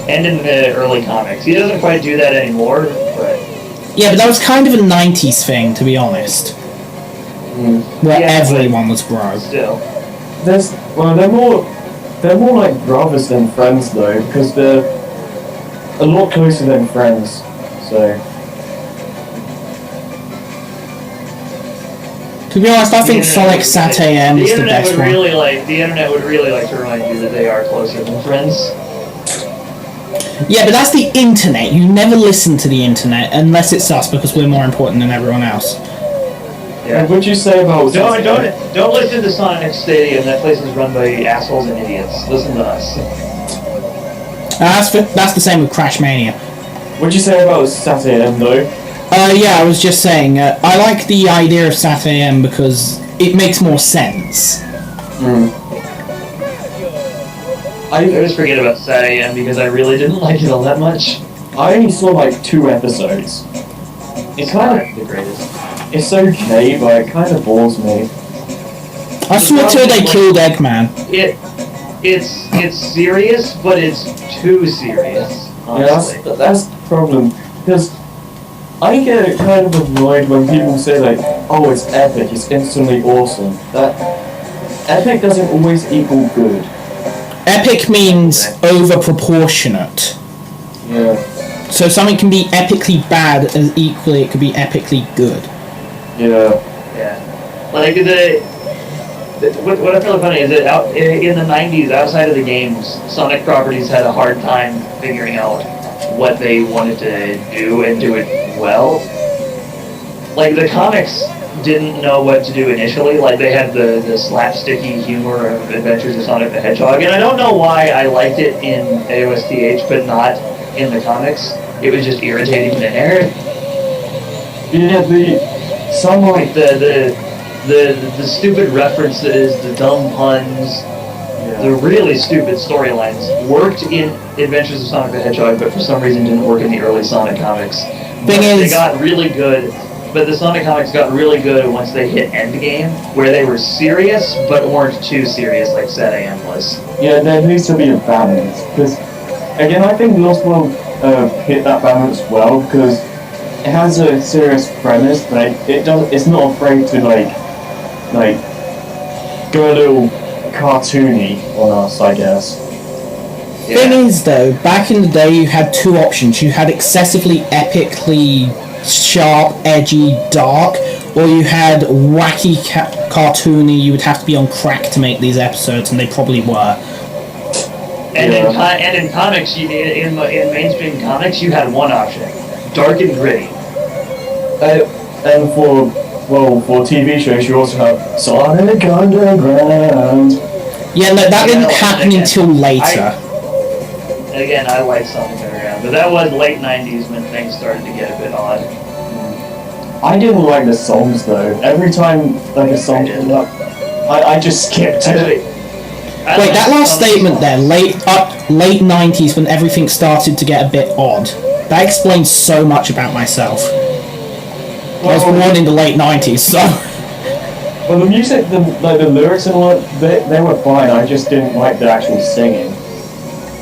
And in the early comics, he doesn't quite do that anymore, but Yeah, but that was kind of a 90s thing, to be honest. Where Yeah, everyone was bro. still. They're more like brothers than friends though, because they're a lot closer than friends. So To be honest, I think Sonic Sat AM is the best one. The internet would really like to remind you that they are closer than friends. Yeah, but that's the internet. You never listen to the internet unless it's us because we're more important than everyone else. Yeah. What'd you say about... Don't listen to Sonic Stadium. That place is run by assholes and idiots. Listen to us. That's the same with Crash Mania. What'd you say about Sat AM though? Yeah, I was just saying, I like the idea of Sat AM because it makes more sense. I always forget about Sat AM because I really didn't like it all that much. I only saw like 2 episodes. It's kind of the greatest. It's okay, but it kind of bores me. I saw it till they killed Eggman. It's serious, but it's too serious. Honestly. Yeah, that's the problem. Because I get kind of annoyed when people say like, "Oh, it's epic, it's instantly awesome." That epic doesn't always equal good. Epic means over-proportionate. Yeah. So something can be epically bad as equally it could be epically good. Yeah. Yeah. Like what I feel funny is that in the 90s, outside of the games, Sonic properties had a hard time figuring out what they wanted to do and do it well. Like the comics didn't know what to do initially. Like they had the slapsticky humor of Adventures of Sonic the Hedgehog, and I don't know why I liked it in AOSTH but not in the comics. It was just irritating to nerd. Yeah, like the stupid references, the dumb puns, the really stupid storylines worked in Adventures of Sonic the Hedgehog, but for some reason didn't work in the early Sonic comics. They got really good, but the Sonic comics got really good once they hit Endgame, where they were serious, but weren't too serious like Sat AM was. Yeah, there needs to be a balance, because, again, I think Lost World hit that balance well, because it has a serious premise, but it's not afraid to, like, go a little cartoony on us, I guess. Yeah. Thing is, though, back in the day you had 2 options. You had excessively epically sharp, edgy, dark, or you had wacky, cartoony. You would have to be on crack to make these episodes, and they probably were. And in comics, in mainstream comics, you had one option: dark and gritty. And for TV shows, you also have Sonic Underground. Yeah, no, that didn't happen until later. I like Sonic Underground, but that was late 90s when things started to get a bit odd. I didn't like the songs though. Every time like a song came up, I just skipped it. Wait, that last statement there, late 90s when everything started to get a bit odd. That explains so much about myself. I was born in the late 90s, so... Well, the music, the lyrics and all that, they were fine. I just didn't like the actual singing.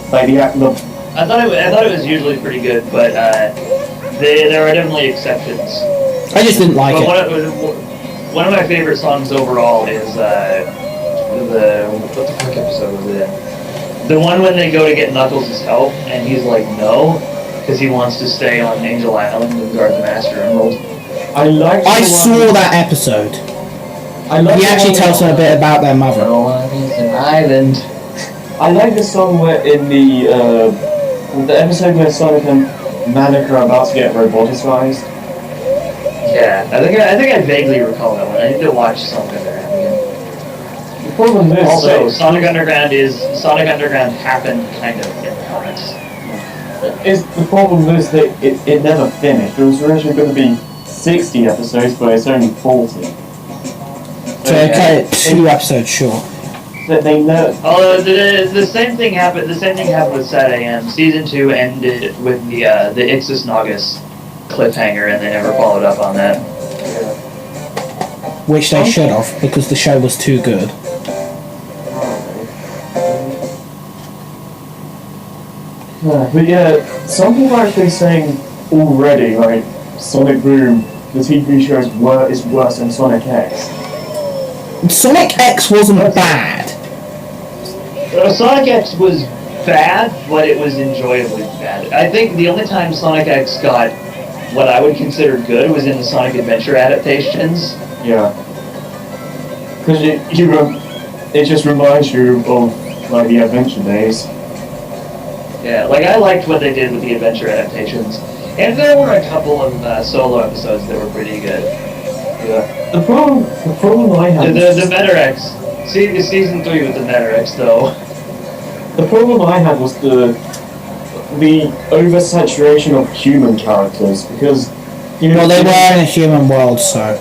Like I thought it was usually pretty good, but there are definitely exceptions. I just didn't like it. One of my favorite songs overall is what the fuck episode was it in? The one when they go to get Knuckles' help, and he's like, no, because he wants to stay on Angel Island and guard the Master Emerald. I saw that episode. He actually tells them a bit about their mother. An island. I like the song where in the episode where Sonic and Manica are about to get roboticized. Yeah, I think I vaguely recall that one. I need to watch Sonic Underground again. The problem is also Sonic Underground happened kind of in the comics. The problem is that it never finished. It was originally going to be 60 episodes, but it's only 40. So okay, 2 episodes short. That they know. Although the same thing happened. The same thing happened with Sat AM. Season 2 ended with the Ixis Naugus cliffhanger, and they never followed up on that. Yeah. Which they should have, because the show was too good. But yeah, some people are actually saying already, like Sonic Boom, the TV show is worse than Sonic X. Sonic X wasn't bad. Sonic X was bad, but it was enjoyably bad. I think the only time Sonic X got what I would consider good was in the Sonic Adventure adaptations. Yeah. Because it just reminds you of like the adventure days. Yeah, like I liked what they did with the adventure adaptations, and there were a couple of solo episodes that were pretty good. Yeah. The problem I had. The Metarex. See, season 3 with the Metarex though. The problem I had was the oversaturation of human characters because Well, they were in a human world, so.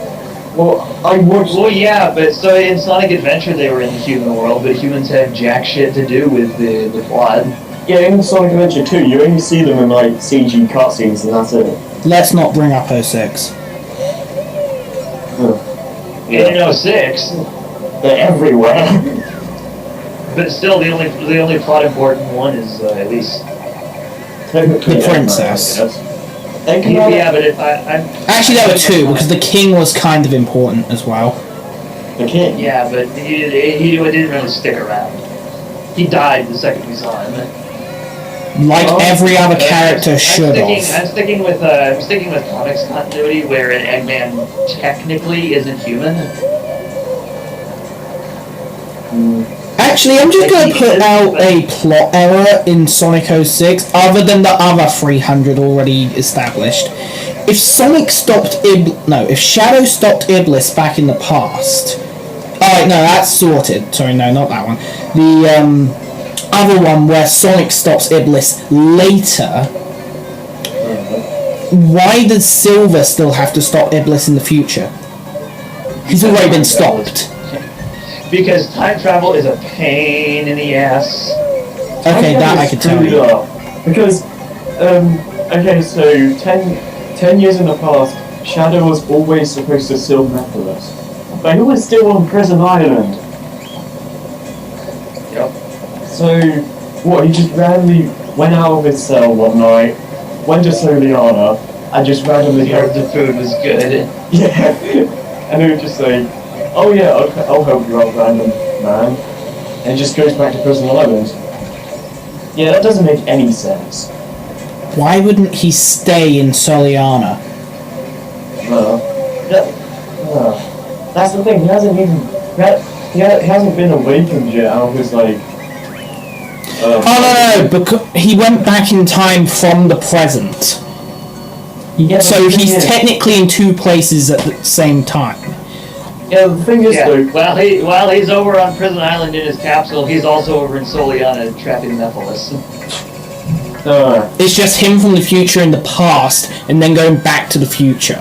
Well, I watched. Well, yeah, but so in Sonic Adventure they were in the human world, but humans had jack shit to do with the plot. Yeah, in Sonic Adventure 2, you only see them in like CG cutscenes, and that's it. Let's not bring up 06. In 06, They're everywhere. but still the only plot important one is at least. Technically, The princess. They can Yeah, but if I'm Actually, there were two, because the king was kind of important as well. The king. yeah, but he didn't really stick around. He died the second we saw him. Like every other character I'm should have. I'm sticking with comics continuity where Eggman technically isn't human. Actually, I'm just going to put out a plot error in Sonic 06, other than the other 300 already established. If Sonic stopped if Shadow stopped Iblis back in the past... Oh, no, that's sorted. Sorry, no, not that one. The other one where Sonic stops Iblis later... Why does Silver still have to stop Iblis in the future? He's already been stopped. Because time travel is a pain in the ass. Okay, that I could tell you. Because, okay, so 10 years in the past, Shadow was always supposed to steal Mephiles. But he was still on Prison Island. Yep. So, what, he just randomly went out of his cell one night, went to Soliana, and just randomly... Heard the food was good. Yeah. And he was just like, oh yeah, I'll help you out, random man. And it just goes back to Prison Island. Yeah, that doesn't make any sense. Why wouldn't he stay in Soliana? No. That's the thing, he hasn't even... He hasn't been awakened yet out of his, like... Oh no, because he went back in time from the present. Yeah, So he's technically in two places at the same time. Yeah, the thing is though... While he's over on Prison Island in his capsule, he's also over in Soliana trapping Mephiles. It's just him from the future in the past, and then going back to the future.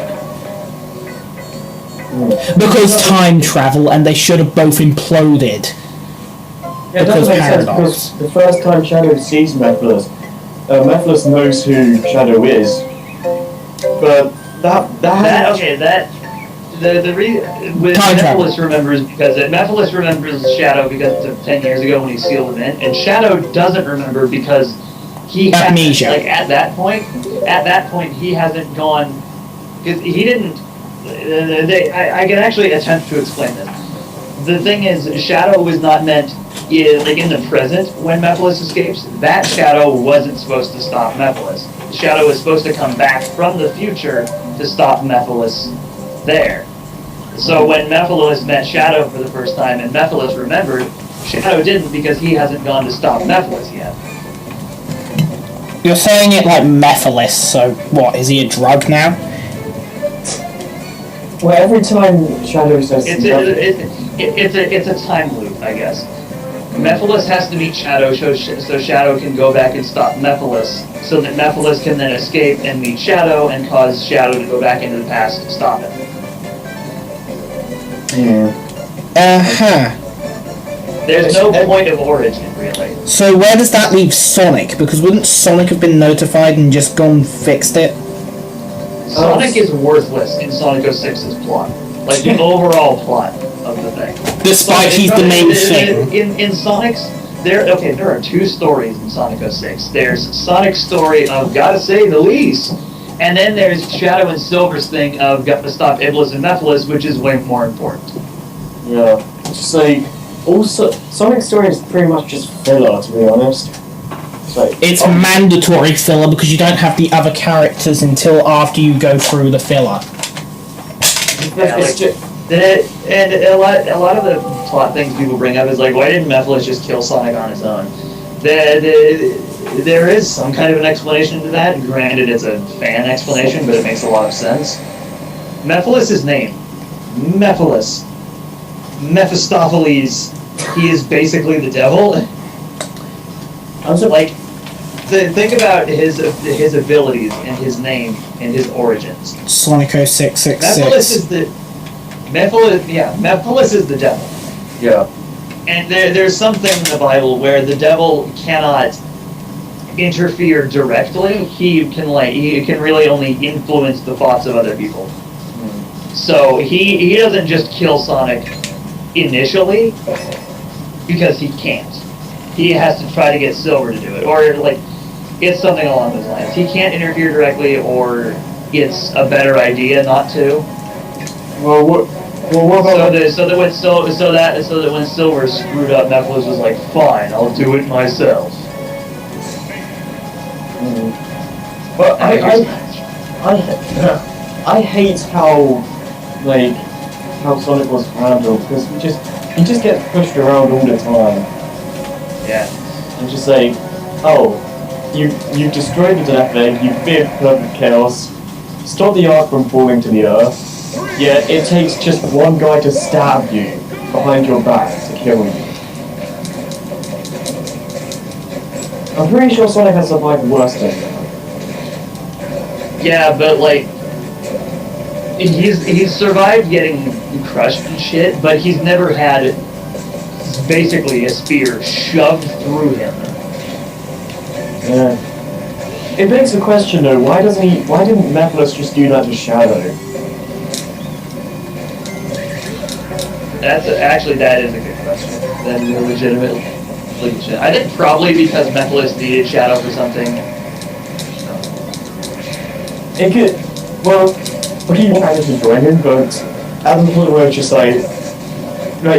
Because time travel, and they should have both imploded. Yeah, it doesn't make sense because the first time Shadow sees Mephiles, Mephiles knows who Shadow is. But Mephiles remembers because Mephiles remembers Shadow because of 10 years ago when he sealed him in, and Shadow doesn't remember because he amnesia. Like at that point he hasn't gone because he didn't. I can actually attempt to explain this. The thing is, Shadow was not meant in the present when Mephiles escapes. That Shadow wasn't supposed to stop Mephiles. Shadow was supposed to come back from the future to stop Mephiles there. So when Mephiles met Shadow for the first time and Mephiles remembered, Shadow didn't because he hasn't gone to stop Mephiles yet. You're saying it like Mephiles, so what, is he a drug now? Well, every time Shadow says... It's a time loop, I guess. Mephiles has to meet Shadow so Shadow can go back and stop Mephiles, so that Mephiles can then escape and meet Shadow and cause Shadow to go back into the past to stop him. There's no point of origin, really. So where does that leave Sonic? Because wouldn't Sonic have been notified and just gone and fixed it? Sonic is worthless in Sonic 06's plot. Like, the overall plot of the thing. Despite he's the main thing. In Sonic's, there are two stories in Sonic 06. There's Sonic's story of gotta save the least, and then there's Shadow and Silver's thing of gotta stop Iblis and Mephiles, which is way more important. Yeah. Just like... Also, Sonic's story is pretty much just filler, to be honest. It's mandatory filler because you don't have the other characters until after you go through the filler. And a lot of the plot things people bring up is like, why didn't Mephiles just kill Sonic on his own? There is some kind of an explanation to that. Granted, it's a fan explanation, but it makes a lot of sense. Mephiles' name, Mephiles, Mephistopheles. He is basically the devil. Like, think about his abilities and his name and his origins. Sonic 0666. Mephiles is the Mephiles is the devil. Yeah. And there's something in the Bible where the devil cannot interfere directly. He can really only influence the thoughts of other people. So he doesn't just kill Sonic initially because he can't. He has to try to get Silver to do it, or like it's something along those lines. He can't interfere directly, or it's a better idea not to. Well, what about... So that when Silver screwed up, Mephiles was like, "Fine, I'll do it myself." But I hate how Sonic was handled, because he just gets pushed around all the time. Yeah. And just like, oh, you destroyed the Death Egg, you feared perfect chaos, stop the Ark from falling to the earth, yet it takes just one guy to stab you behind your back to kill you. I'm pretty sure Sonic has survived worse than that. Yeah, but like, he's survived getting crushed and shit, but he's never had basically a spear shoved through him. Yeah. It begs the question though, why didn't Mephiles just do that to Shadow? That is a good question. That is a legitimate. I think probably because Mephiles needed Shadow for something. It could, well, he wanted to join him, but at the point where it's just like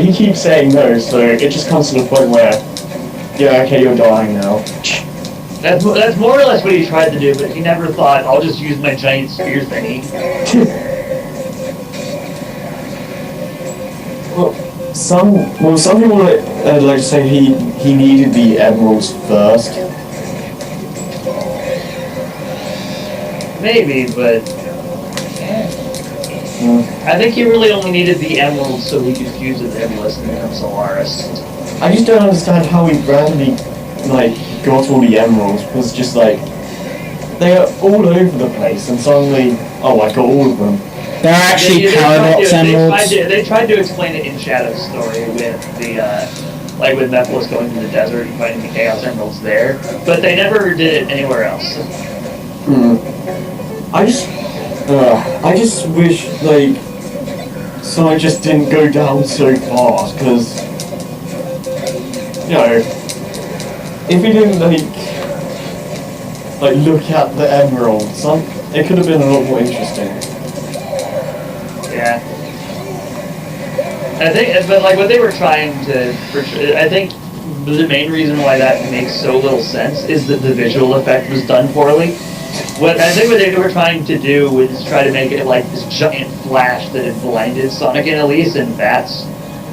he keeps saying no, so it just comes to the point where, yeah, okay, you're dying now. That's more or less what he tried to do, but he never thought, I'll just use my giant spear thingy. Some people like to say he needed the emeralds first. Maybe, but I think he really only needed the emeralds so he could fuse with Iblis and become Solaris. I just don't understand how he randomly got all the emeralds, because just they are all over the place, and suddenly, oh, I got all of them. They're actually paradox emeralds. They tried to explain it in Shadow's story with the with Mephiles going to the desert and finding the Chaos Emeralds there, but they never did it anywhere else. I just wish Sonic just didn't go down so fast, because if he didn't look at the emeralds, it could have been a lot more interesting. Yeah. I think, but what they were trying to portray, I think the main reason why that makes so little sense is that the visual effect was done poorly. What they were trying to do was try to make it like this giant flash that had blinded Sonic and Elise, and that's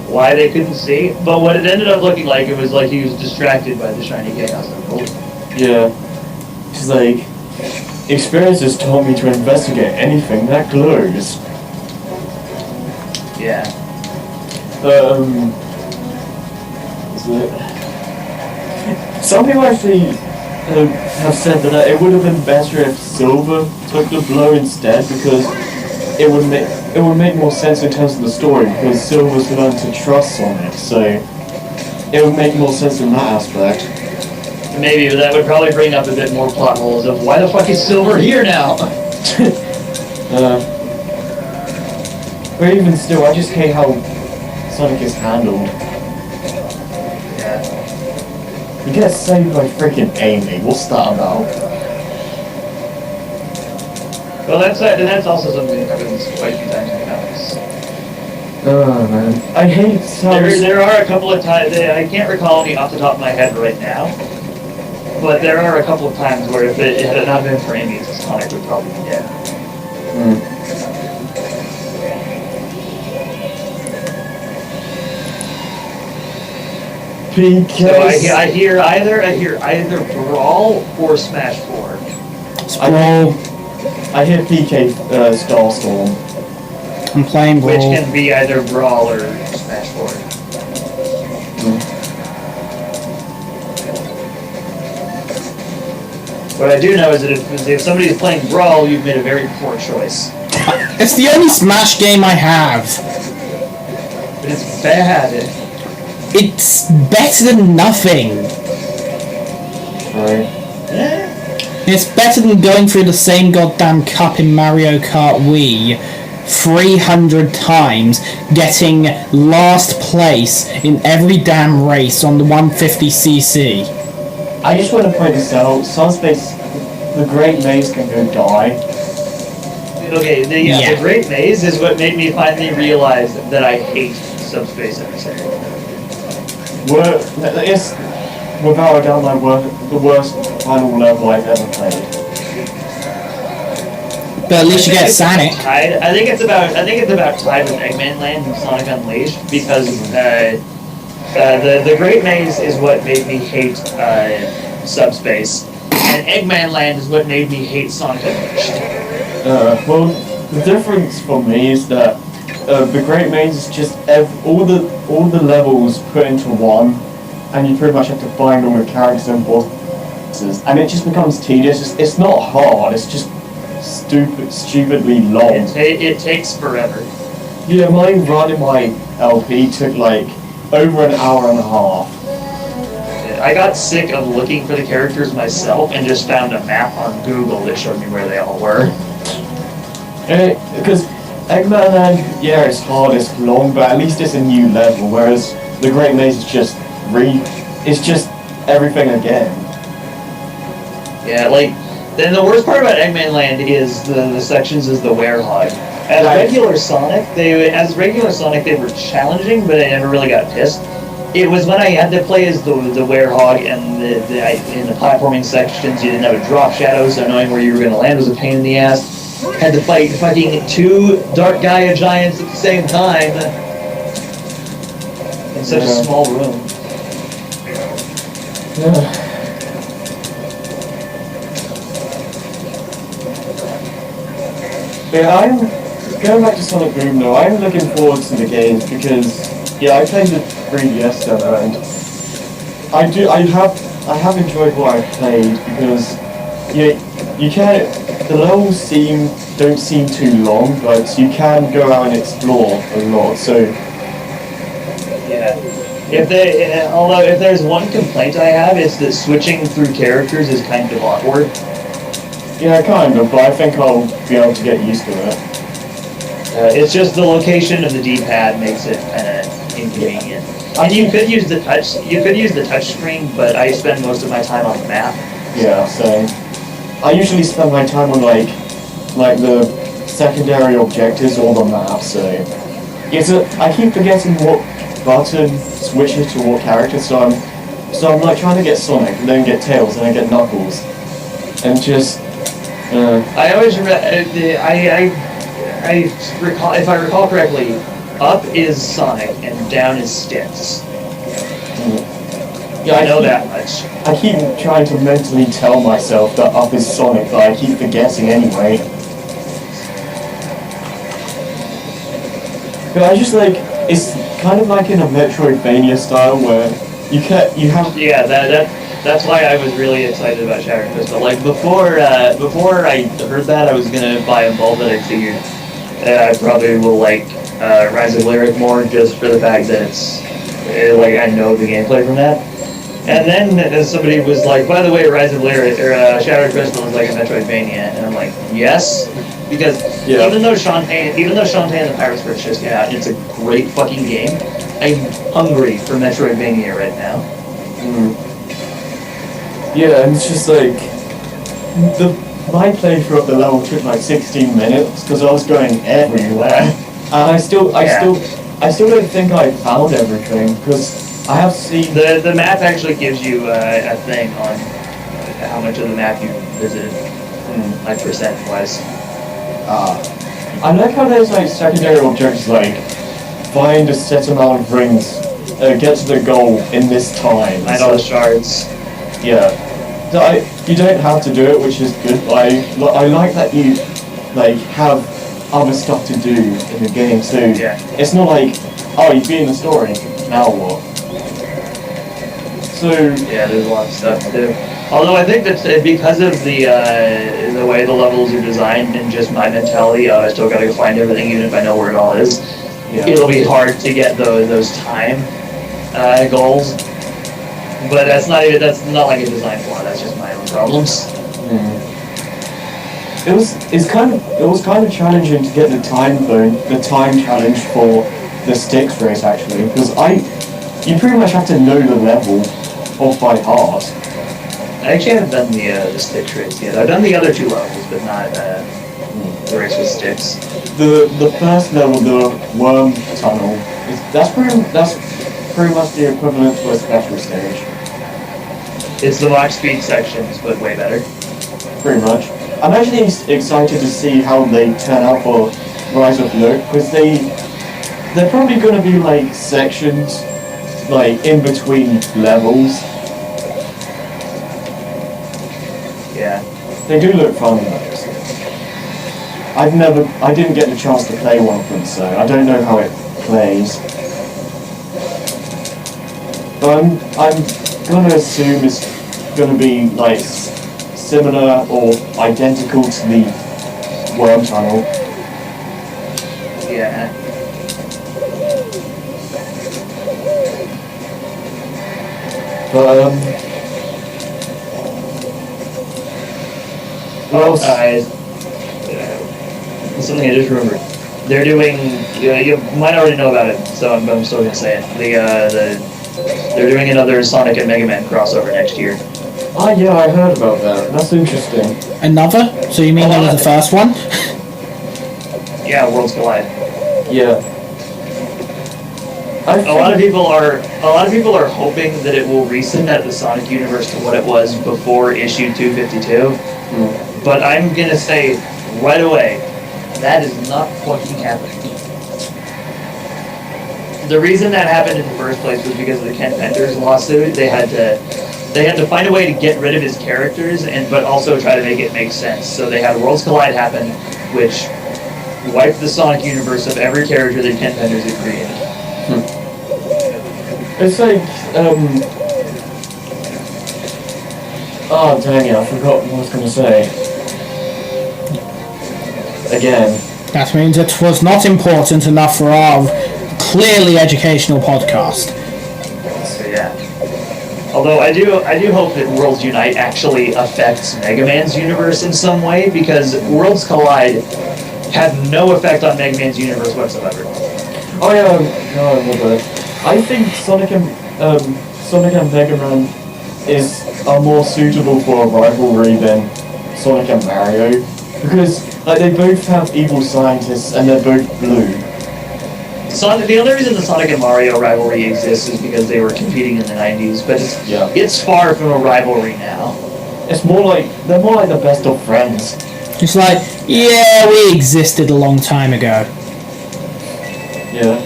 why they couldn't see. But what it ended up looking like, it was like he was distracted by the shiny Chaos Emerald. Yeah. It's experience has taught me to investigate anything that glows. Yeah. Some people actually have said that it would have been better if Silver took the blow instead, because it would make more sense in terms of the story, because Silver's learned to trust Sonic, so it would make more sense in that aspect. Maybe, but that would probably bring up a bit more plot holes of why the fuck is Silver here now? But even still, I just hate how Sonic is handled. Yeah. He gets saved by freaking Amy. What's that about? Well, that's also something that happens quite a few times in the comics. Oh man, I hate how there are a couple of times, I can't recall any off the top of my head right now, but there are a couple of times where if it had not been for Amy, Sonic would probably be dead. PK. So I hear either Brawl or Smash 4. Sprawl. I hear PK Starstorm. I'm playing Brawl. Which can be either Brawl or Smash 4. What I do know is that if somebody's playing Brawl, you've made a very poor choice. It's the only Smash game I have. But it's bad. It's better than nothing. Right. It's better than going through the same goddamn cup in Mario Kart Wii 300 times, getting last place in every damn race on the 150cc. I just want to point this out. Subspace, the Great Maze can go die. Okay, the Great Maze is what made me finally realize that I hate Subspace Emissary. It's without a doubt the worst final level I've ever played. But at least you get Sonic. I think it's about tied with Eggman Land and Sonic Unleashed because the Great Maze is what made me hate Subspace, and Eggman Land is what made me hate Sonic Unleashed. Well, the difference for me is that the Great Maze is just all the levels put into one, and you pretty much have to find all the characters and bosses, and it just becomes tedious. It's not hard. It's just stupidly long. It takes forever. Yeah, my run in my LP took like over an hour and a half. I got sick of looking for the characters myself and just found a map on Google that showed me where they all were. Because Eggman Land, yeah, it's hard, it's long, but at least it's a new level, whereas the Great Maze is just everything again. Yeah, then the worst part about Eggman Land is the sections is the Werehog. As regular Sonic, they were challenging, but I never really got pissed. It was when I had to play as the Werehog and in the platforming sections, you didn't have a drop shadow, so knowing where you were going to land was a pain in the ass. Had to fight fucking two Dark Gaia giants at the same time in such a small room. Yeah, I'm going back to Sonic Boom though. I'm looking forward to the games because I played the 3DS demo and I have enjoyed what I've played because you can the levels don't seem too long, but you can go out and explore a lot. So yeah, if there's one complaint I have, it's that switching through characters is kind of awkward. Yeah, kind of, but I think I'll be able to get used to it. It's just the location of the D-pad makes it kind of inconvenient. And you could use the touch screen, but I spend most of my time on the map. Yeah, so I usually spend my time on like the secondary objectives or the map. So I keep forgetting what button switches to what character. So I'm like trying to get Sonic, and then get Tails, and then get Knuckles, and just. I always recall, if I recall correctly, up is Sonic and down is Sticks. Yeah, I know that much. I keep trying to mentally tell myself that up is Sonic, but I keep forgetting anyway. But I just it's kind of like in a Metroidvania style where you have. Yeah, that's why I was really excited about Shattered Crystal. Before I heard that, I was gonna buy a bulb, but I figured I probably will Rise of Lyric more just for the fact that it's I know the gameplay from that. And then somebody was like, by the way, Rise of Lyric or Shattered Crystal is like a Metroidvania, and I'm like, yes, because even though Shantae and the Pirates First just came out, it's a great fucking game. I'm hungry for Metroidvania right now. Yeah, and it's just my playthrough of the level took 16 minutes because I was going everywhere, and I still don't think I found everything because I have seen the map actually gives you a thing on how much of the map you visited, percent wise. I like how there's secondary objectives find a set amount of rings get to the goal in this time. I know the shards. Yeah. So you don't have to do it, which is good. I like that you have other stuff to do in the game too. Yeah. It's not like, oh, you've been in the story, now what? So yeah, there's a lot of stuff to do. Although I think that because of the way the levels are designed and just my mentality, I still gotta go find everything even if I know where it all is. yeah. It'll be hard to get those time goals. But that's not like a design flaw. That's just my own problems. It was kind of challenging to get the time challenge for the sticks race actually, because you pretty much have to know the level off by heart. I actually haven't done the sticks race yet. I've done the other two levels, but not the race with sticks. The first level, the worm tunnel, that's pretty much the equivalent to a special stage. It's the Mach speed sections, but way better. Pretty much. I'm actually excited to see how they turn out for Rise of Look, because they're probably going to be like sections, like in between levels. Yeah. They do look fun though. I didn't get the chance to play one of them, so I don't know how it plays. But I'm gonna assume it's gonna be like similar or identical to the worm tunnel. Yeah. But what else? Something I just remembered. They're doing. You might already know about it, so I'm still gonna say it. They're doing another Sonic and Mega Man crossover next year. Ah, yeah, I heard about that. That's interesting. Another? So you mean that was the first one? Yeah, Worlds Collide. Yeah. A lot of people are hoping that it will reset the Sonic universe to what it was before issue 252. But I'm gonna say right away, that is not fucking happening. The reason that happened in the first place was because of the Ken Penders lawsuit. They had to find a way to get rid of his characters but also try to make it make sense. So they had Worlds Collide happen, which wiped the Sonic universe of every character that Ken Penders had created. It's like, oh dang it, I forgot what I was gonna say. Again. That means it was not important enough for our clearly educational podcast. So yeah. Although I do hope that Worlds Unite actually affects Mega Man's universe in some way, because Worlds Collide had no effect on Mega Man's universe whatsoever. Oh yeah, no, I remember. I think Sonic and Mega Man are more suitable for a rivalry than Sonic and Mario, because like they both have evil scientists and they're both blue. The only reason the Sonic and Mario rivalry exists is because they were competing in the 90s, but it's far from a rivalry now. It's they're more like the best of friends. It's like, yeah, we existed a long time ago. Yeah.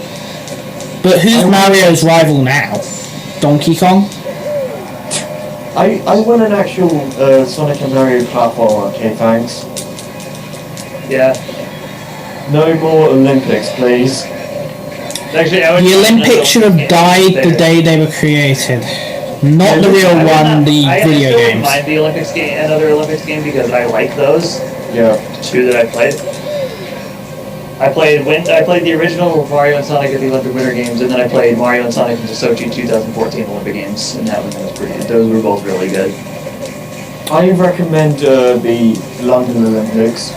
But who's Mario's rival now? Donkey Kong? I want an actual Sonic and Mario platform, okay, thanks. Yeah. No more Olympics, please. Actually, the Olympics should have died the day they were created. Not the real one, the video games. I don't mind the Olympics game, another Olympics game, because I like those. Yeah. Two that I played. I played the original Mario and Sonic at the Olympic Winter Games, and then I played Mario and Sonic in the Sochi 2014 Olympic Games, and that one was pretty good. Those were both really good. I recommend the London Olympics.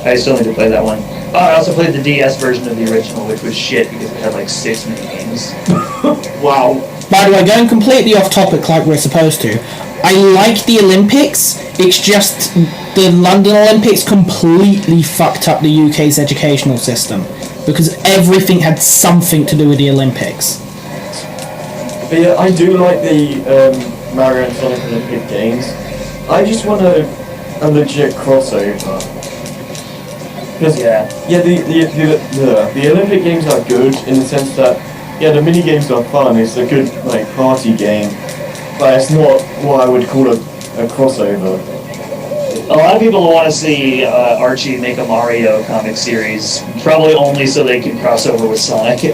I still need to play that one. Oh, I also played the DS version of the original, which was shit because it had like 6 mini games. Wow. By the way, going completely off topic like we're supposed to, I like the Olympics, it's just the London Olympics completely fucked up the UK's educational system, because everything had something to do with the Olympics. But yeah, I do like the Mario and Sonic Olympic Games. I just want a legit crossover. Because the Olympic Games are good in the sense that yeah, the mini games are fun. It's a good like party game, but it's not what I would call a crossover. A lot of people want to see Archie make a Mario comic series, probably only so they can cross over with Sonic.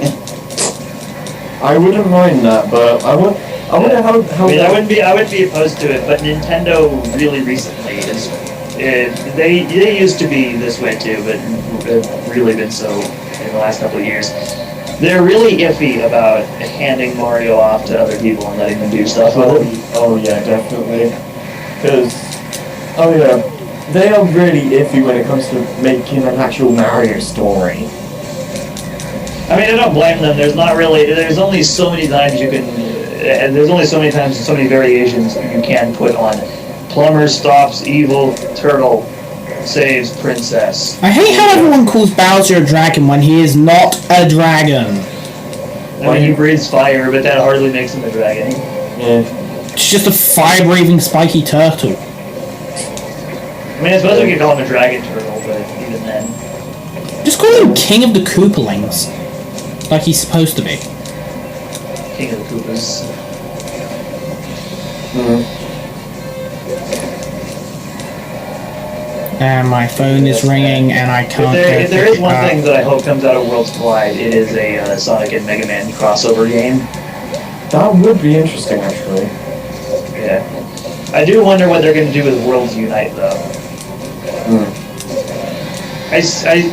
I wouldn't mind that, but I wonder how. I mean, I wouldn't be opposed to it, but Nintendo really recently is. They used to be this way too, but have really been so in the last couple of years. They're really iffy about handing Mario off to other people and letting them do stuff with it. Oh yeah, definitely. Because, oh yeah, they are really iffy when it comes to making an actual Mario story. I mean, I don't blame them. There's only so many times you can, and there's only so many times and so many variations you can put on. Plumber stops evil turtle, saves princess. I hate how everyone calls Bowser a dragon when he is not a dragon. I mean, he breathes fire, but that hardly makes him a dragon. Yeah. It's just a fire-breathing spiky turtle. I mean, I suppose we could call him a dragon turtle, but even then. Just call him King of the Koopalings. Like he's supposed to be. King of the Koopas. And my phone is ringing, and I can't. If there is one thing that I hope comes out of Worlds Collide, it is a Sonic and Mega Man crossover game. That would be interesting, actually. Yeah. I do wonder what they're going to do with Worlds Unite, though. I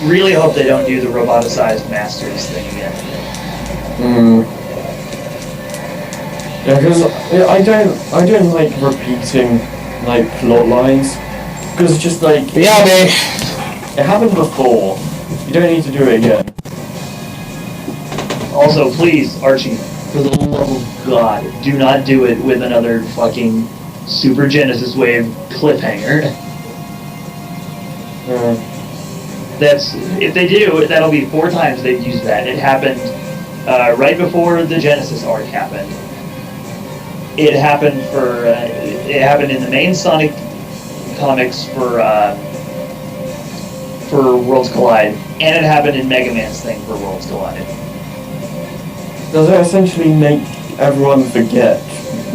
really hope they don't do the roboticized Masters thing again. Yeah, because I don't like repeating like plot lines. Because it's just like it happened before. You don't need to do it again. Also, please, Archie, for the love of God, do not do it with another fucking Super Genesis Wave cliffhanger. If they do, that'll be 4 times they've used that. It happened right before the Genesis arc happened. It happened in the main Sonic comics for Worlds Collide, and it happened in Mega Man's thing for Worlds Collide. Does it essentially make everyone forget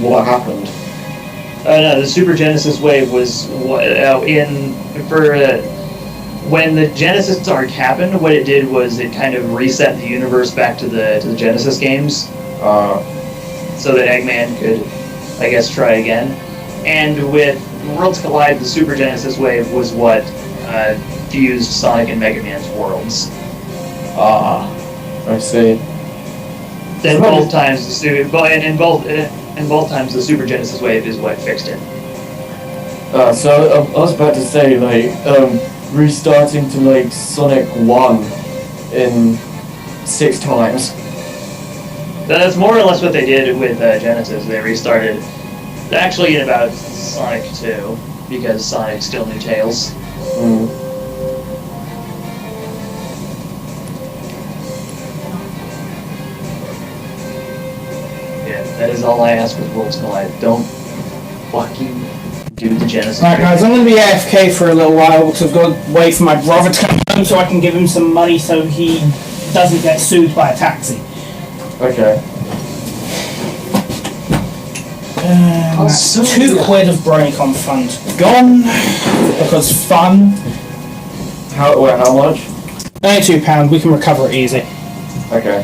what happened? No, the Super Genesis Wave was when the Genesis arc happened. What it did was it kind of reset the universe back to the Genesis games, so that Eggman could, I guess, try again. And with Worlds Collide, the Super Genesis Wave was what fused Sonic and Mega Man's worlds. I see. Then both times in both times the Super Genesis Wave is what fixed it. So I was about to say, like, restarting to like Sonic 1 in 6 times. That's more or less what they did with Genesis. They restarted, actually in about Sonic 2, because Sonic still knew Tails. Yeah, that is all I ask with Worlds Collide. Don't fucking do the Genesis. Alright guys, I'm going to be AFK for a little while because I've got to wait for my brother to come home so I can give him some money so he doesn't get sued by a taxi. Okay. That's £2 of BronyCon fund gone because fun. How much? Only £2. We can recover it easy. Okay.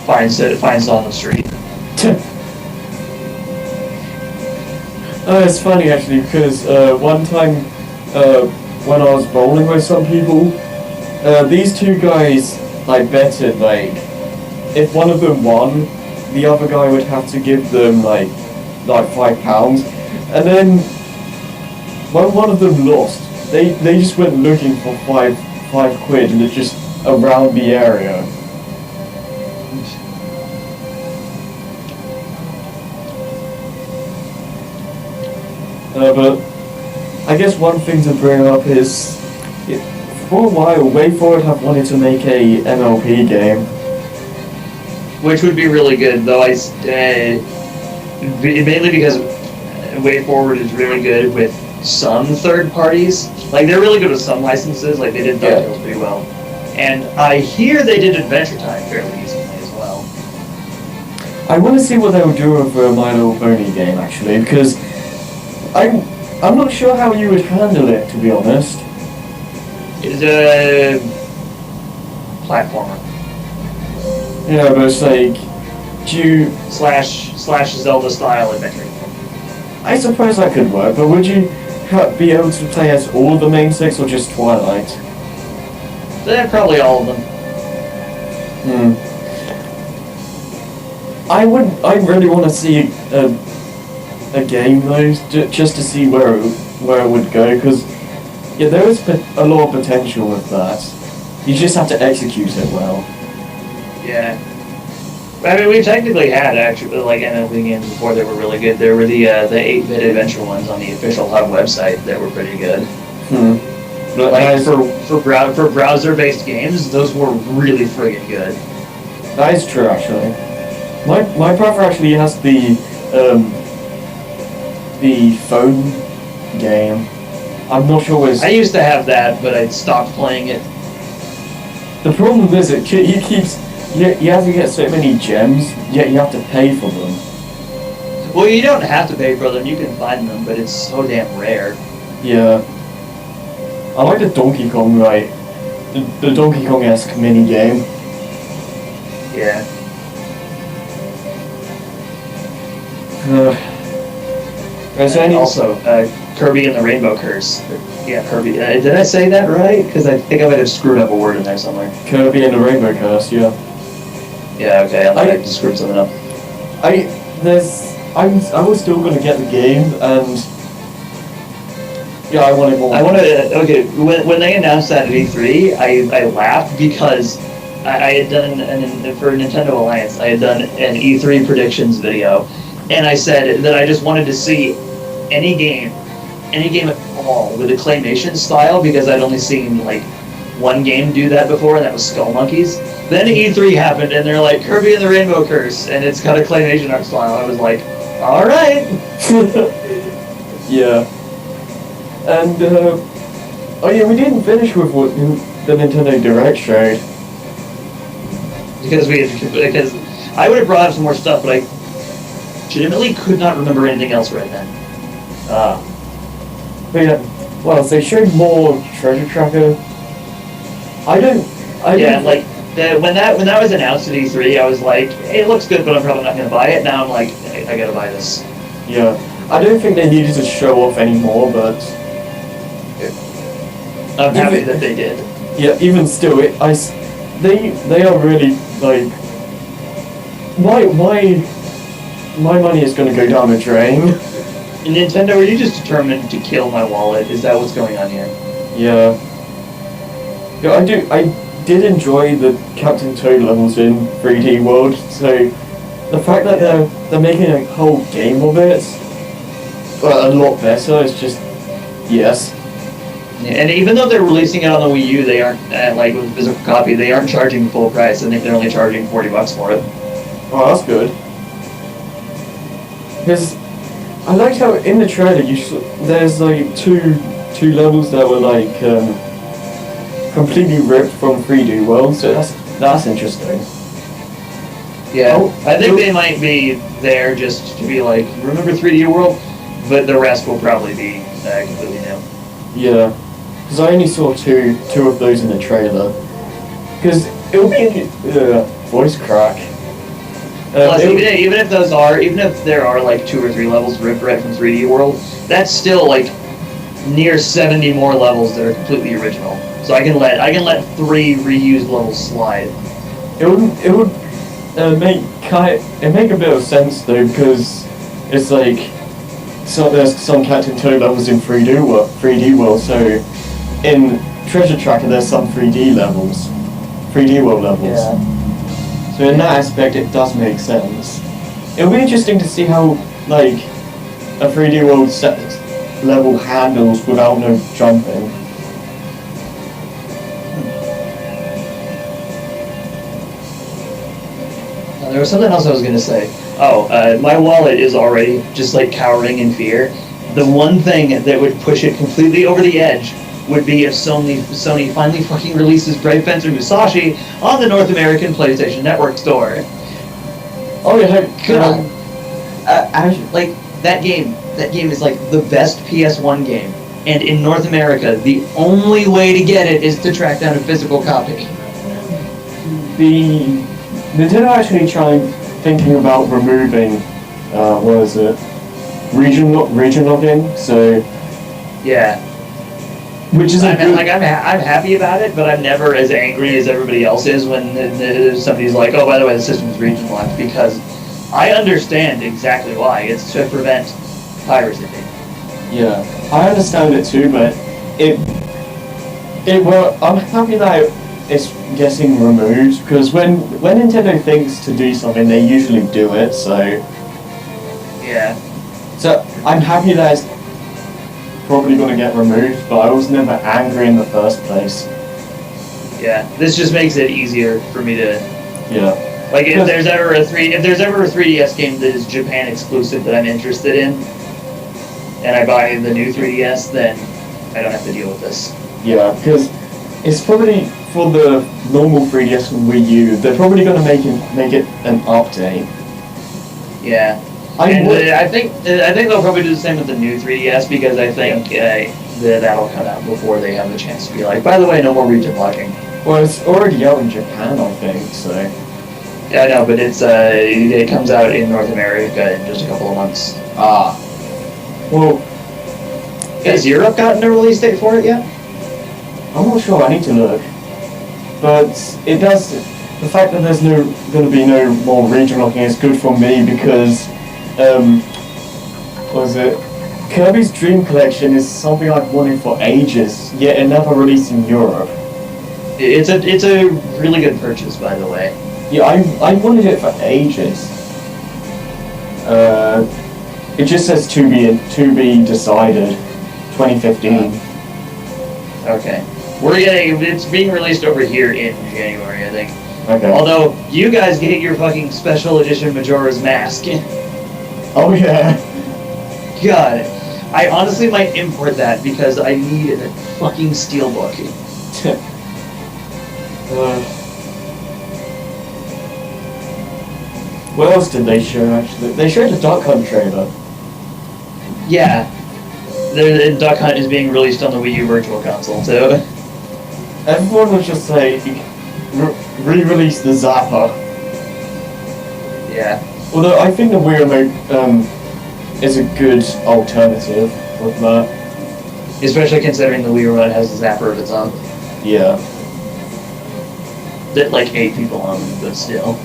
Finds it on the street. It's funny actually because one time when I was bowling with some people, these 2 guys like betted like if one of them won, the other guy would have to give them like £5, and then when one of them lost, they just went looking for five quid and it's just around the area. But I guess one thing to bring up is, for a while, WayForward have wanted to make a MLP game. Which would be really good, though mainly because WayForward is really good with some third parties. Like, they're really good with some licenses, like they did DuckTales pretty well. And I hear they did Adventure Time fairly easily as well. I want to see what they'll do with the My Little Pony game, actually, because I'm not sure how you would handle it, to be honest. It's a platformer. Yeah, but it's like, do you... Slash Zelda style adventure. I suppose that could work, but would you be able to play as all the main 6 or just Twilight? Probably all of them. I really want to see a game though, just to see where it would go, because yeah, there is a lot of potential with that. You just have to execute it well. Yeah. I mean, we technically had actually like MLB games before that were really good. There were the 8-bit adventure ones on the official Hub website that were pretty good. But like for browser-based games, those were really friggin' good. That is true, actually. My brother actually has the phone game. I'm not sure what it's... I used to have that, but I stopped playing it. The problem is he keeps... You have to get so many gems, yet you have to pay for them. Well, you don't have to pay for them, you can find them, but it's so damn rare. Yeah. I like the Donkey Kong, the Donkey Kong-esque mini game. Yeah. And also, Kirby and the Rainbow Curse. Yeah, Kirby. Did I say that right? Because I think I might have screwed up a word in there somewhere. Kirby and the Rainbow Curse, yeah. Yeah, okay, I just screwed something up. I was still gonna get the game, and yeah, I wanted more. Okay, when they announced that at E3, I laughed because I had done for Nintendo Alliance, I had done an E3 predictions video, and I said that I just wanted to see any game at all with a claymation style, because I'd only seen like one game do that before, and that was Skull Monkeys. Then E3 happened, and they're like, Kirby and the Rainbow Curse, and it's got a claymation art style. I was like, alright! Yeah. And, oh yeah, we didn't finish with what the Nintendo Direct showed. Because I would have brought up some more stuff, but I legitimately could not remember anything else right then. But yeah, well, they showed more Treasure Tracker. When that was announced at E3, I was like, hey, it looks good, but I'm probably not gonna buy it. Now I'm like, I gotta buy this. Yeah, I don't think they needed to show off anymore, but I'm happy that they did. Yeah, even still, they are really like, my money is gonna go down the drain. Nintendo, are you just determined to kill my wallet? Is that what's going on here? Yeah. Yeah, I did enjoy the Captain Toad levels in 3D World, so the fact that they're making a whole game of it, a lot better, it's just, yes. And even though they're releasing it on the Wii U, they aren't, like with a physical copy, they aren't charging full price. I think they're only charging $40 for it. Oh, that's good. Because I liked how in the trailer there's like two levels that were like completely ripped from 3D World, so that's interesting. Yeah, I think they might be there just to be like, remember 3D World? But the rest will probably be completely new. Yeah, because I only saw two of those in the trailer. Because it'll be voice crack. Plus, even if there are like 2 or 3 levels ripped right from 3D World, that's still like near 70 more levels that are completely original. So I can let 3 reused levels slide. It would make a bit of sense though, because it's like, so there's some Captain Toad levels in 3D World, so in Treasure Tracker there's some 3D World levels. Yeah. So in that aspect, it does make sense. It'll be interesting to see how, like, a 3D World level handles without no jumping. There was something else I was going to say. My wallet is already just, like, cowering in fear. The one thing that would push it completely over the edge would be if Sony finally fucking releases Brave Fencer Musashi on the North American PlayStation Network store. Oh yeah, God. Like that game is like the best PS1 game, and in North America, the only way to get it is to track down a physical copy. the Nintendo actually tried thinking about removing, what is it, region logging. So Yeah. which is a good. I'm happy about it, but I'm never as angry as everybody else is when somebody's like, oh, by the way, the system's region locked, because I understand exactly why. It's to prevent piracy. Yeah, I understand it too, but I'm happy that it's getting removed, because when Nintendo thinks to do something, they usually do it. So I'm happy that it's probably going to get removed, but I was never angry in the first place. Yeah, this just makes it easier for me to. Yeah. Like if there's ever a 3DS game that is Japan exclusive that I'm interested in, and I buy the new 3DS, then I don't have to deal with this. Yeah, because it's probably for the normal 3DS and Wii U. They're probably going to make it an update. Yeah. I think they'll probably do the same with the new 3DS, because I think that'll come out before they have the chance to be like, by the way, no more region locking. Well, it's already out in Japan, I think. So. Yeah, I know, but it comes out in North America in just a couple of months. Well, has Europe gotten a release date for it yet? I'm not sure. I need to look. But it does. The fact that there's going to be no more region locking is good for me, because what was it? Kirby's Dream Collection is something I've wanted for ages, yet it never released in Europe. It's a really good purchase, by the way. Yeah, I wanted it for ages. It just says to be decided, 2015. Okay, it's being released over here in January, I think. Okay. Although you guys get your fucking special edition Majora's Mask. Oh yeah. God, I honestly might import that because I need a fucking steelbook. What else did they show, actually? They showed the Duck Hunt trailer. Yeah. The Duck Hunt is being released on the Wii U Virtual Console, so. Everyone was just like, re-release the Zapper. Yeah. Although I think the Wii Remote is a good alternative with that. Especially considering the Wii Remote has a Zapper of its own. Yeah. That like 8 people own, but still.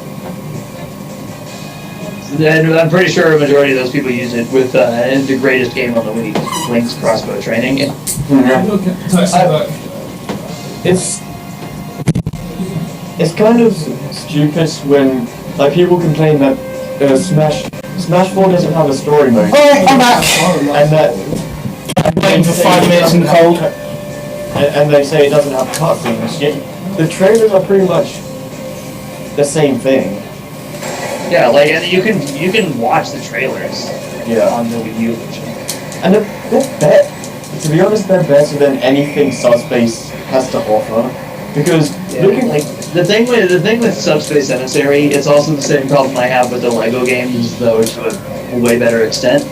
And I'm pretty sure a majority of those people use it with the greatest game on the Wii, Link's crossbow training. It's kind of stupid when like people complain that Smash 4 doesn't have a story mode. Oh, I'm back! And that I'm waiting for 5 minutes in the cold. And they say it doesn't have cutscenes. Yet the trailers are pretty much the same thing. Yeah, like, and you can watch the trailers on the Wii U version. And they're to be honest, they're better than anything Subspace has to offer. Because looking like the thing with Subspace Emissary, it's also the same problem I have with the Lego games, though to a way better extent.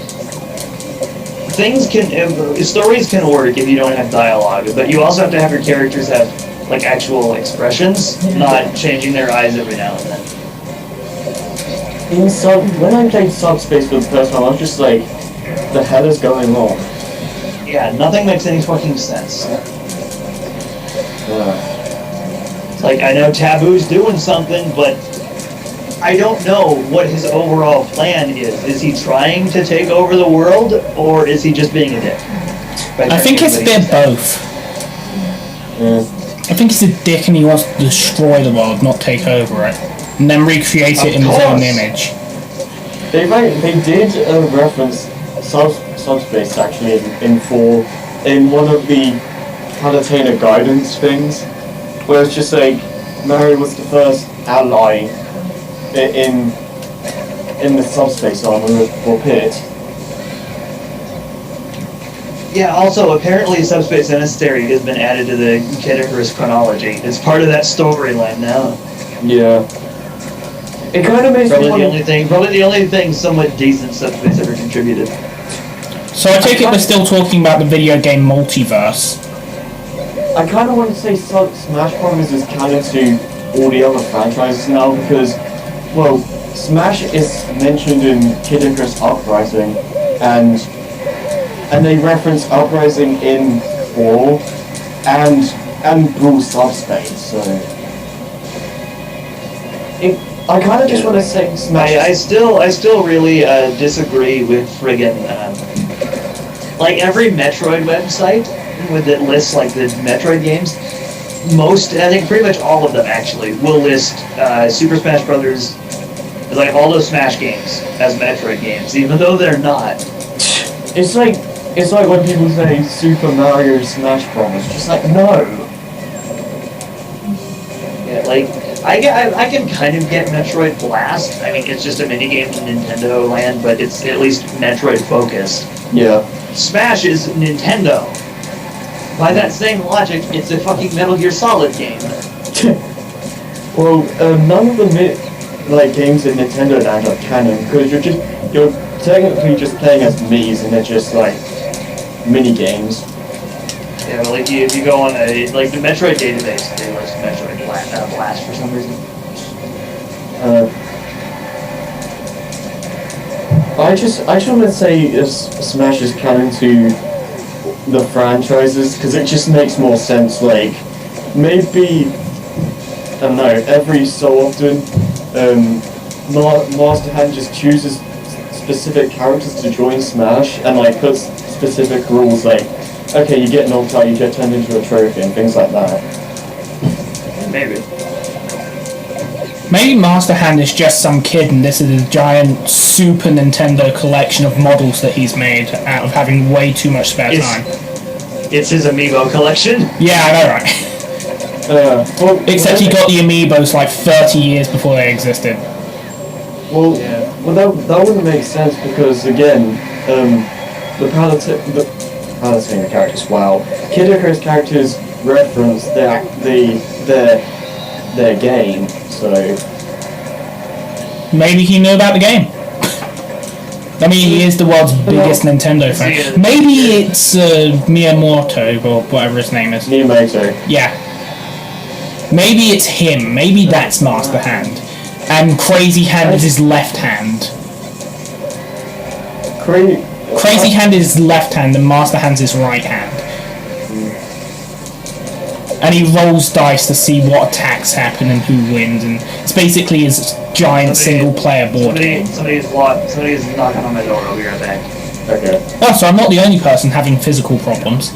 Stories can work if you don't have dialogue, but you also have to have your characters have like actual expressions, not changing their eyes every now and then. When I played Subspace for the first time, I was just like, the hell is going on? Yeah, nothing makes any fucking sense. Like, I know Taboo's doing something, but I don't know what his overall plan is. Is he trying to take over the world, or is he just being a dick? I think it's a bit both. I think he's a dick and he wants to destroy the world, not take over it. And then recreate it in his own image. They did reference Subspace actually in one of the Palutena guidance things, where it's just like Mario was the first ally in the Subspace armor for Pit. Yeah, also, apparently Subspace Emissary has been added to the Kid Icarus chronology. It's part of that storyline now. Yeah. It kind of makes me Probably the only thing somewhat decent Subspace ever contributed. So I take it we're still talking about the video game multiverse. I kind of want to say Smash Bros. Is canon to all the other franchises now because, well, Smash is mentioned in Kid Icarus Uprising, and they reference Uprising in 4 and Brawl Subspace. So I kind of just want to say Smash. I still really disagree with friggin' like every Metroid website that lists like the Metroid games. I think pretty much all of them actually will list Super Smash Brothers, like all those Smash games as Metroid games, even though they're not. It's like when people say Super Mario Smash Bros. Just like no. Yeah, like I can kind of get Metroid Blast. I mean, it's just a minigame in Nintendo Land, but it's at least Metroid focused. Yeah. Smash is Nintendo. By that same logic, it's a fucking Metal Gear Solid game. Well, none of the games in Nintendo Land are canon because you're technically just playing as Mii's and they're just like mini games. Yeah, but like if you go on the Metroid database, they list Metroid Blast for some reason. I just want to say Smash is canon to the franchises because it just makes more sense. Like maybe I don't know, every so often Master Hand just chooses specific characters to join Smash and like puts specific rules like, okay, you get knocked out, you get turned into a trophy and things like that. Maybe. Maybe Master Hand is just some kid and this is a giant Super Nintendo collection of models that he's made out of having way too much spare time. It's his amiibo collection. Yeah, I know, right? Except he got the amiibos like 30 years before they existed. Well, yeah. Well, that wouldn't make sense because again, the Palutena characters. Wow, Kid Icarus characters reference their game, so maybe he knew about the game. I mean, he is the world's biggest Nintendo fan. Maybe it's Miyamoto or whatever his name is. Miyamoto. Yeah. Maybe it's him. Maybe that's Master Hand. And Crazy Hand is his left hand. Crazy Hand is his left hand and Master Hand's his right hand. And he rolls dice to see what attacks happen and who wins, and it's basically his giant single-player board game. Somebody's knocking on my door. I'll be right back. Okay. Oh, so I'm not the only person having physical problems.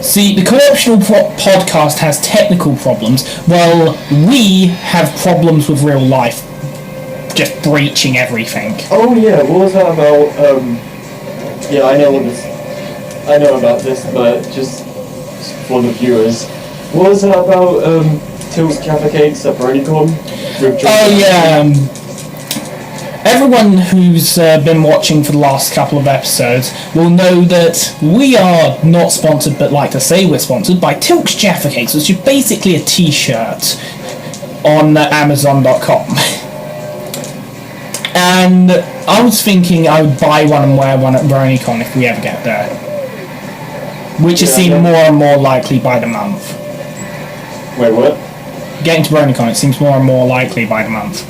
See, the Co-optional podcast has technical problems, while we have problems with real life, just breaching everything. Oh yeah, what was that about? Yeah, I know about this, but just for the viewers, what was that about? Tilt's Jaffa Cakes at BronyCon? Oh yeah. Everyone who's been watching for the last couple of episodes will know that we are not sponsored, but like to say we're sponsored by Tilk's Jaffa Cakes, which is basically a t-shirt on Amazon.com. And I was thinking I would buy one and wear one at BronyCon if we ever get there. Which is seen more and more likely by the month. Wait, what? Getting to BronyCon, it seems more and more likely by the month.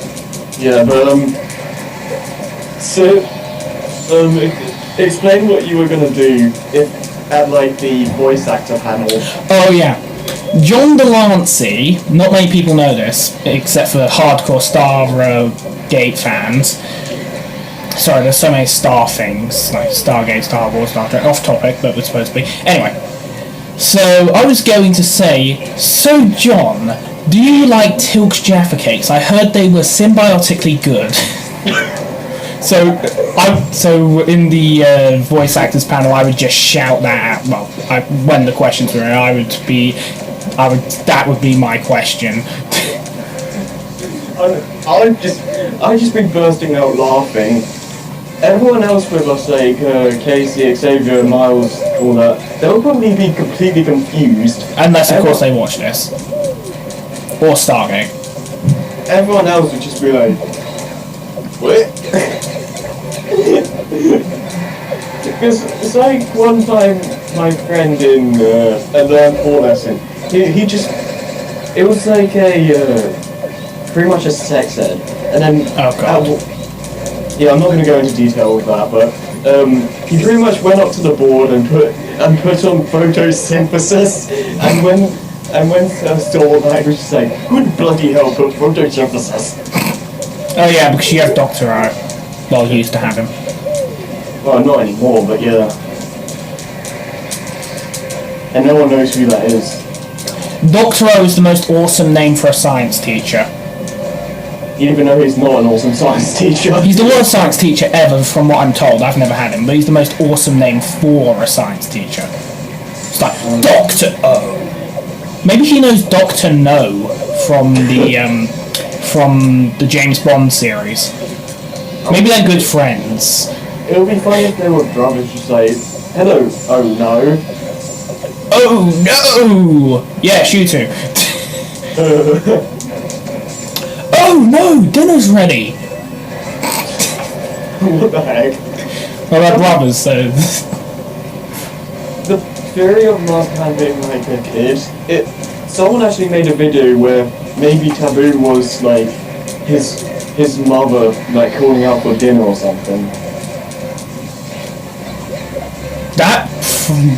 Yeah, but explain what you were gonna do at like the voice actor panel. Oh yeah, John Delancey. Not many people know this, except for hardcore Stargate fans. Sorry, there's so many Star things, like Stargate, Star Wars, Star Trek, off topic, but we're supposed to be. Anyway, so I was going to say, so John, do you like Tilk's Jaffa Cakes? I heard they were symbiotically good. So in the voice actors panel, I would just shout that out. Well, when the questions were, that would be my question. I've just been bursting out laughing. Everyone else with us, like Casey, Xavier, Miles, all that, they'll probably be completely confused. Unless, of course, they watch this. Or Stargate. everyone else would just be like, what? Because it's like one time my friend in a learn 4 lesson, he just, it was like a, pretty much a sex ed. And then, Oh god. yeah, I'm not going to go into detail with that, but he pretty much went up to the board and put on photosynthesis, and when Storm was just like, good bloody hell, put photosynthesis. Oh yeah, because she has Doctor out. Well, he used to have him. Well, not anymore, but yeah. And no one knows who that is. Doctor O is the most awesome name for a science teacher. Even though he's not an awesome science teacher. He's the worst science teacher ever, from what I'm told. I've never had him, but he's the most awesome name for a science teacher. It's like, Doctor O. Maybe he knows Doctor No from the James Bond series. Maybe they're good friends. It would be funny if they were brothers, just like, hello, oh no. Oh no! Yes, you two. Oh no, dinner's ready! What the heck? Well, they're brothers, so... The theory of not having like a kid, someone actually made a video where maybe Taboo was like his mother like calling out for dinner or something. That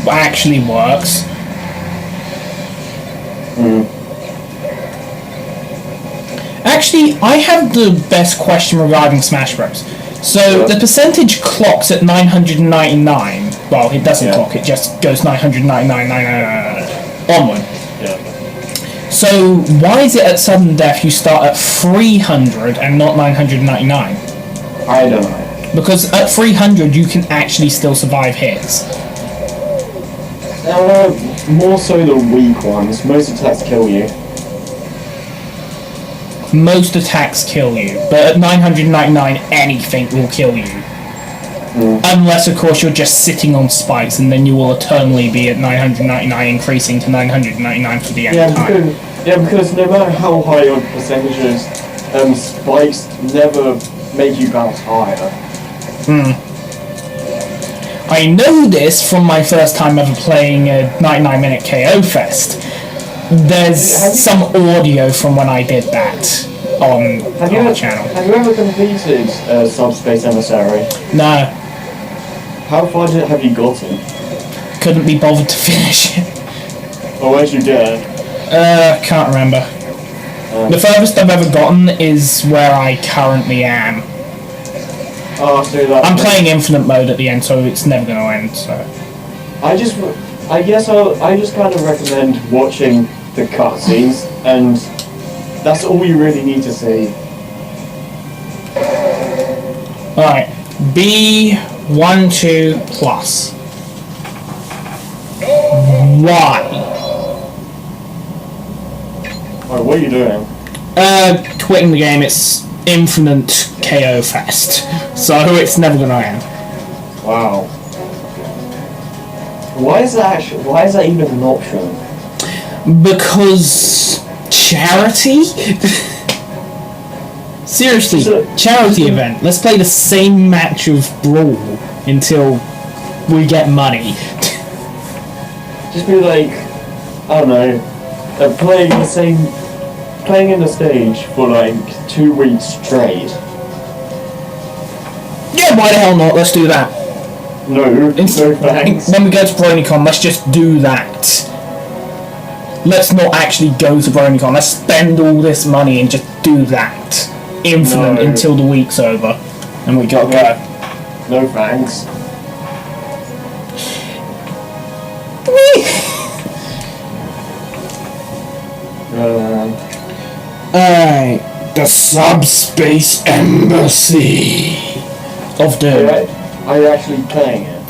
actually works. Actually, I have the best question regarding Smash Bros. So, the percentage clocks at 999. Well, it doesn't clock, it just goes 999, onward. Yeah. So, why is it at sudden death you start at 300 and not 999? I don't know. Because at 300 you can actually still survive hits. More so the weak ones. Most attacks kill you. Most attacks kill you, but at 999 anything will kill you. Unless of course you're just sitting on spikes, and then you will eternally be at 999, increasing to 999 for the end of time. Because no matter how high your percentages, spikes never make you bounce higher. I know this from my first time ever playing a 99-minute KO Fest. There's some audio from when I did that on the channel. Have you ever completed Subspace Emissary? No, How far have you gotten? couldn't be bothered to finish it. Or where'd you get? Can't remember. The furthest I've ever gotten is where I currently am. Oh, so that's... I'm playing Infinite Mode at the end, so it's never going to end, so... I just kind of recommend watching the cutscenes, and that's all you really need to see. Alright, B12 plus. Why? Alright, what are you doing? Quitting the game, it's Infinite KO Fest, so it's never gonna end. Wow. Why is that even an option? Because... charity? Seriously, charity event. Let's play the same match of Brawl until we get money. Just be like, I don't know, playing in the stage for like 2 weeks straight. Yeah, why the hell not? Let's do that. No thanks. When we go to BronyCon, let's just do that. Let's not actually go to BronyCon. Let's spend all this money and just do that. Infinite until the week's over. And we gotta go. No thanks. Alright. The Subspace Embassy of Doom. Are you actually playing it?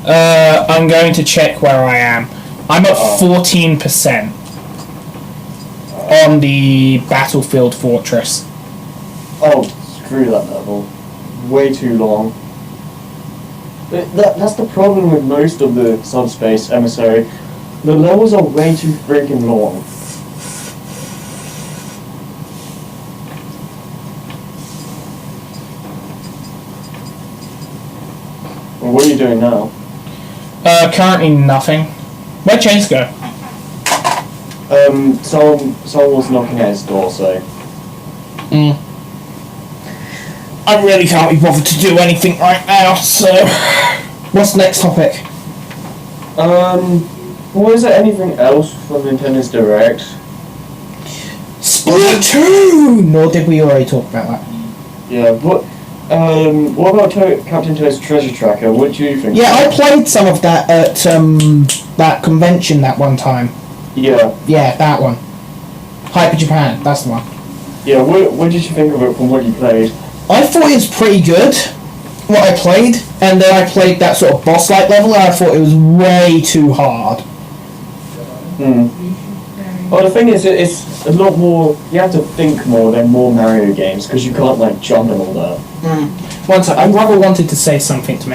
I'm going to check where I am. I'm at 14% on the Battlefield Fortress. Oh, screw that level. Way too long. But that's the problem with most of the Subspace Emissary. The levels are way too freaking long. what are you doing now? Currently nothing. Where'd Chase go? Someone was knocking at his door, so... I really can't be bothered to do anything right now, so... What's the next topic? Was there anything else from Nintendo's Direct? Splatoon! Or did we already talk about that? Yeah, what about Captain Toad's Treasure Tracker? What do you think? Yeah, I played some of that at that convention that one time. Yeah. Yeah, that one. Hyper Japan, that's the one. Yeah, what did you think of it from what you played? I thought it was pretty good, what I played, and then I played that sort of boss-like level, and I thought it was way too hard. Well, the thing is, it's a lot more... You have to think more than more Mario games, because you can't, like, jump and all that. One second, my brother wanted to say something to me.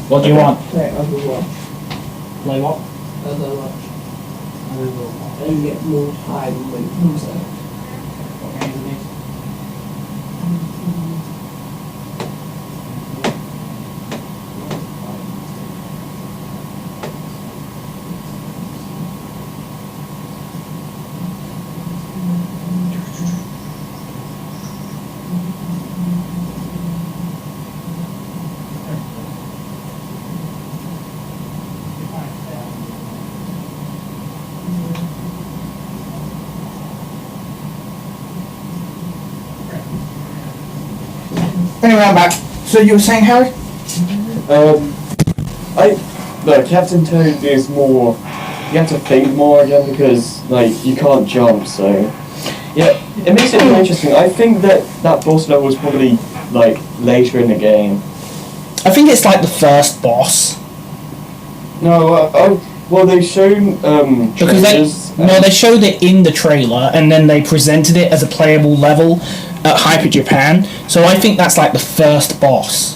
What do you want? Play Overwatch. Play what? Overwatch. And you get more time when it comes out. Anyway, I'm back. So you were saying, Harry? Captain Toad is more... You have to think more again because, like, you can't jump, so... Yeah, it makes it more interesting. I think that boss level is probably, like, later in the game. I think it's like the first boss. No, well, they've shown, Because they showed it in the trailer and then they presented it as a playable level at Hyper Japan. So I think that's like the first boss.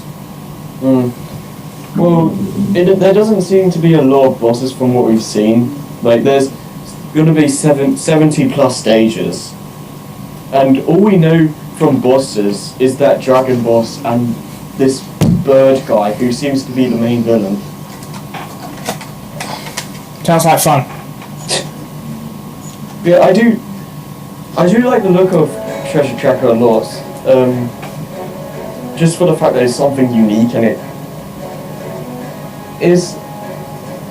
Well, there doesn't seem to be a lot of bosses from what we've seen. Like, there's going to be 70 plus stages. And all we know from bosses is that dragon boss and this bird guy who seems to be the main villain. Sounds like fun. Yeah, I do like the look of Treasure Tracker a lot. Just for the fact that it's something unique and it is...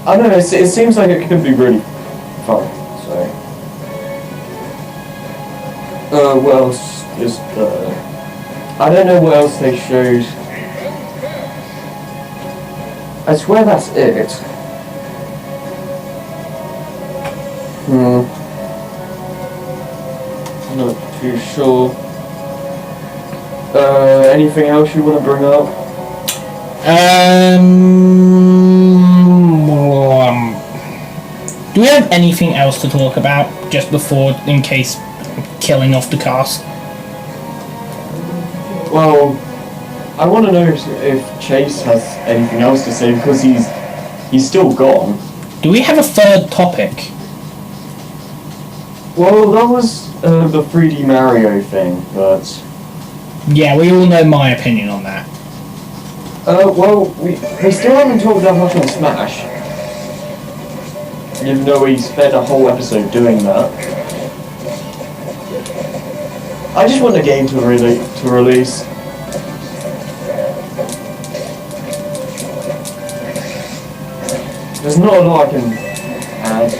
I don't know, it seems like it could be really fun, so... what else is there? I don't know what else they showed. I swear that's it. I'm not too sure. Anything else you want to bring up? Do we have anything else to talk about just before, in case killing off the cast? Well, I want to know if Chase has anything else to say because he's still gone. Do we have a third topic? Well, that was the 3D Mario thing, but... Yeah, we all know my opinion on that. Well, we still haven't talked that much on Smash. Even though we spent a whole episode doing that. I just want the game to release. There's not a lot I can add.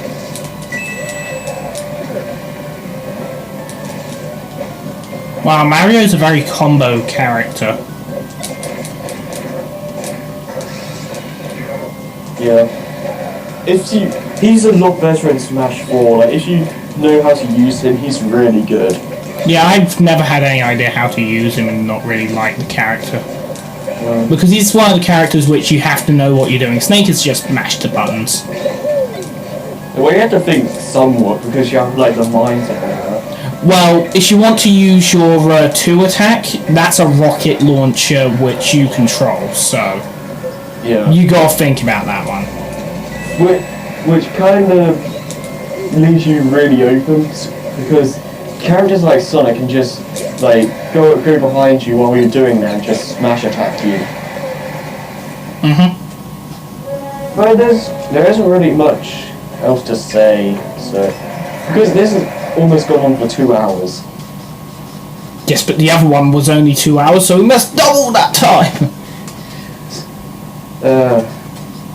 Wow, Mario's a very combo character. Yeah. He's a lot better in Smash 4. Like, if you know how to use him, he's really good. Yeah, I've never had any idea how to use him and not really like the character. Because he's one of the characters which you have to know what you're doing. Snake is just mash the buttons. Well, you have to think somewhat because you have, like, the mind to that. Well, if you want to use your 2 attack, that's a rocket launcher which you control, so... Yeah. You gotta think about that one. Which kind of leaves you really open because characters like Sonic can just like go behind you while you're doing that and just smash attack you. But there isn't really much else to say, so because this has almost gone on for 2 hours. Yes, but the other one was only 2 hours, so we must double that time.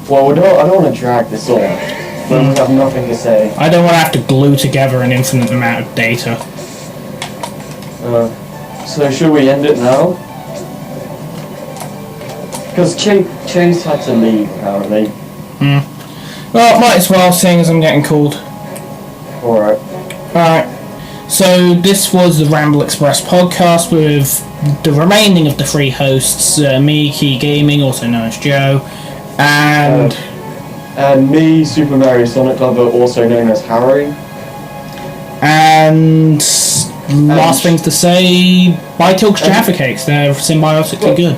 Well, I don't want to drag this on, but we have nothing to say. I don't want to have to glue together an infinite amount of data. So should we end it now? Because Chase had to leave, apparently. Well, might as well, seeing as I'm getting called. Alright. Alright. So this was the Ramble Express podcast with the remaining of the 3 hosts, me, Key Gaming, also known as Joe, and me, Super Mario Sonic Lover, also known as Harry. And last things to say, buy Tilk's Jaffa Cakes, they're symbiotically good.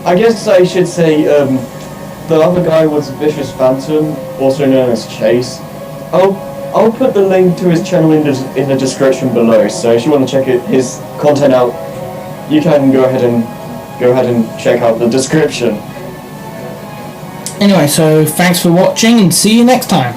I guess I should say, the other guy was Vicious Phantom, also known as Chase. I'll put the link to his channel in the description below, so if you want to check his content out, you can go ahead and check out the description. Anyway, so thanks for watching and see you next time.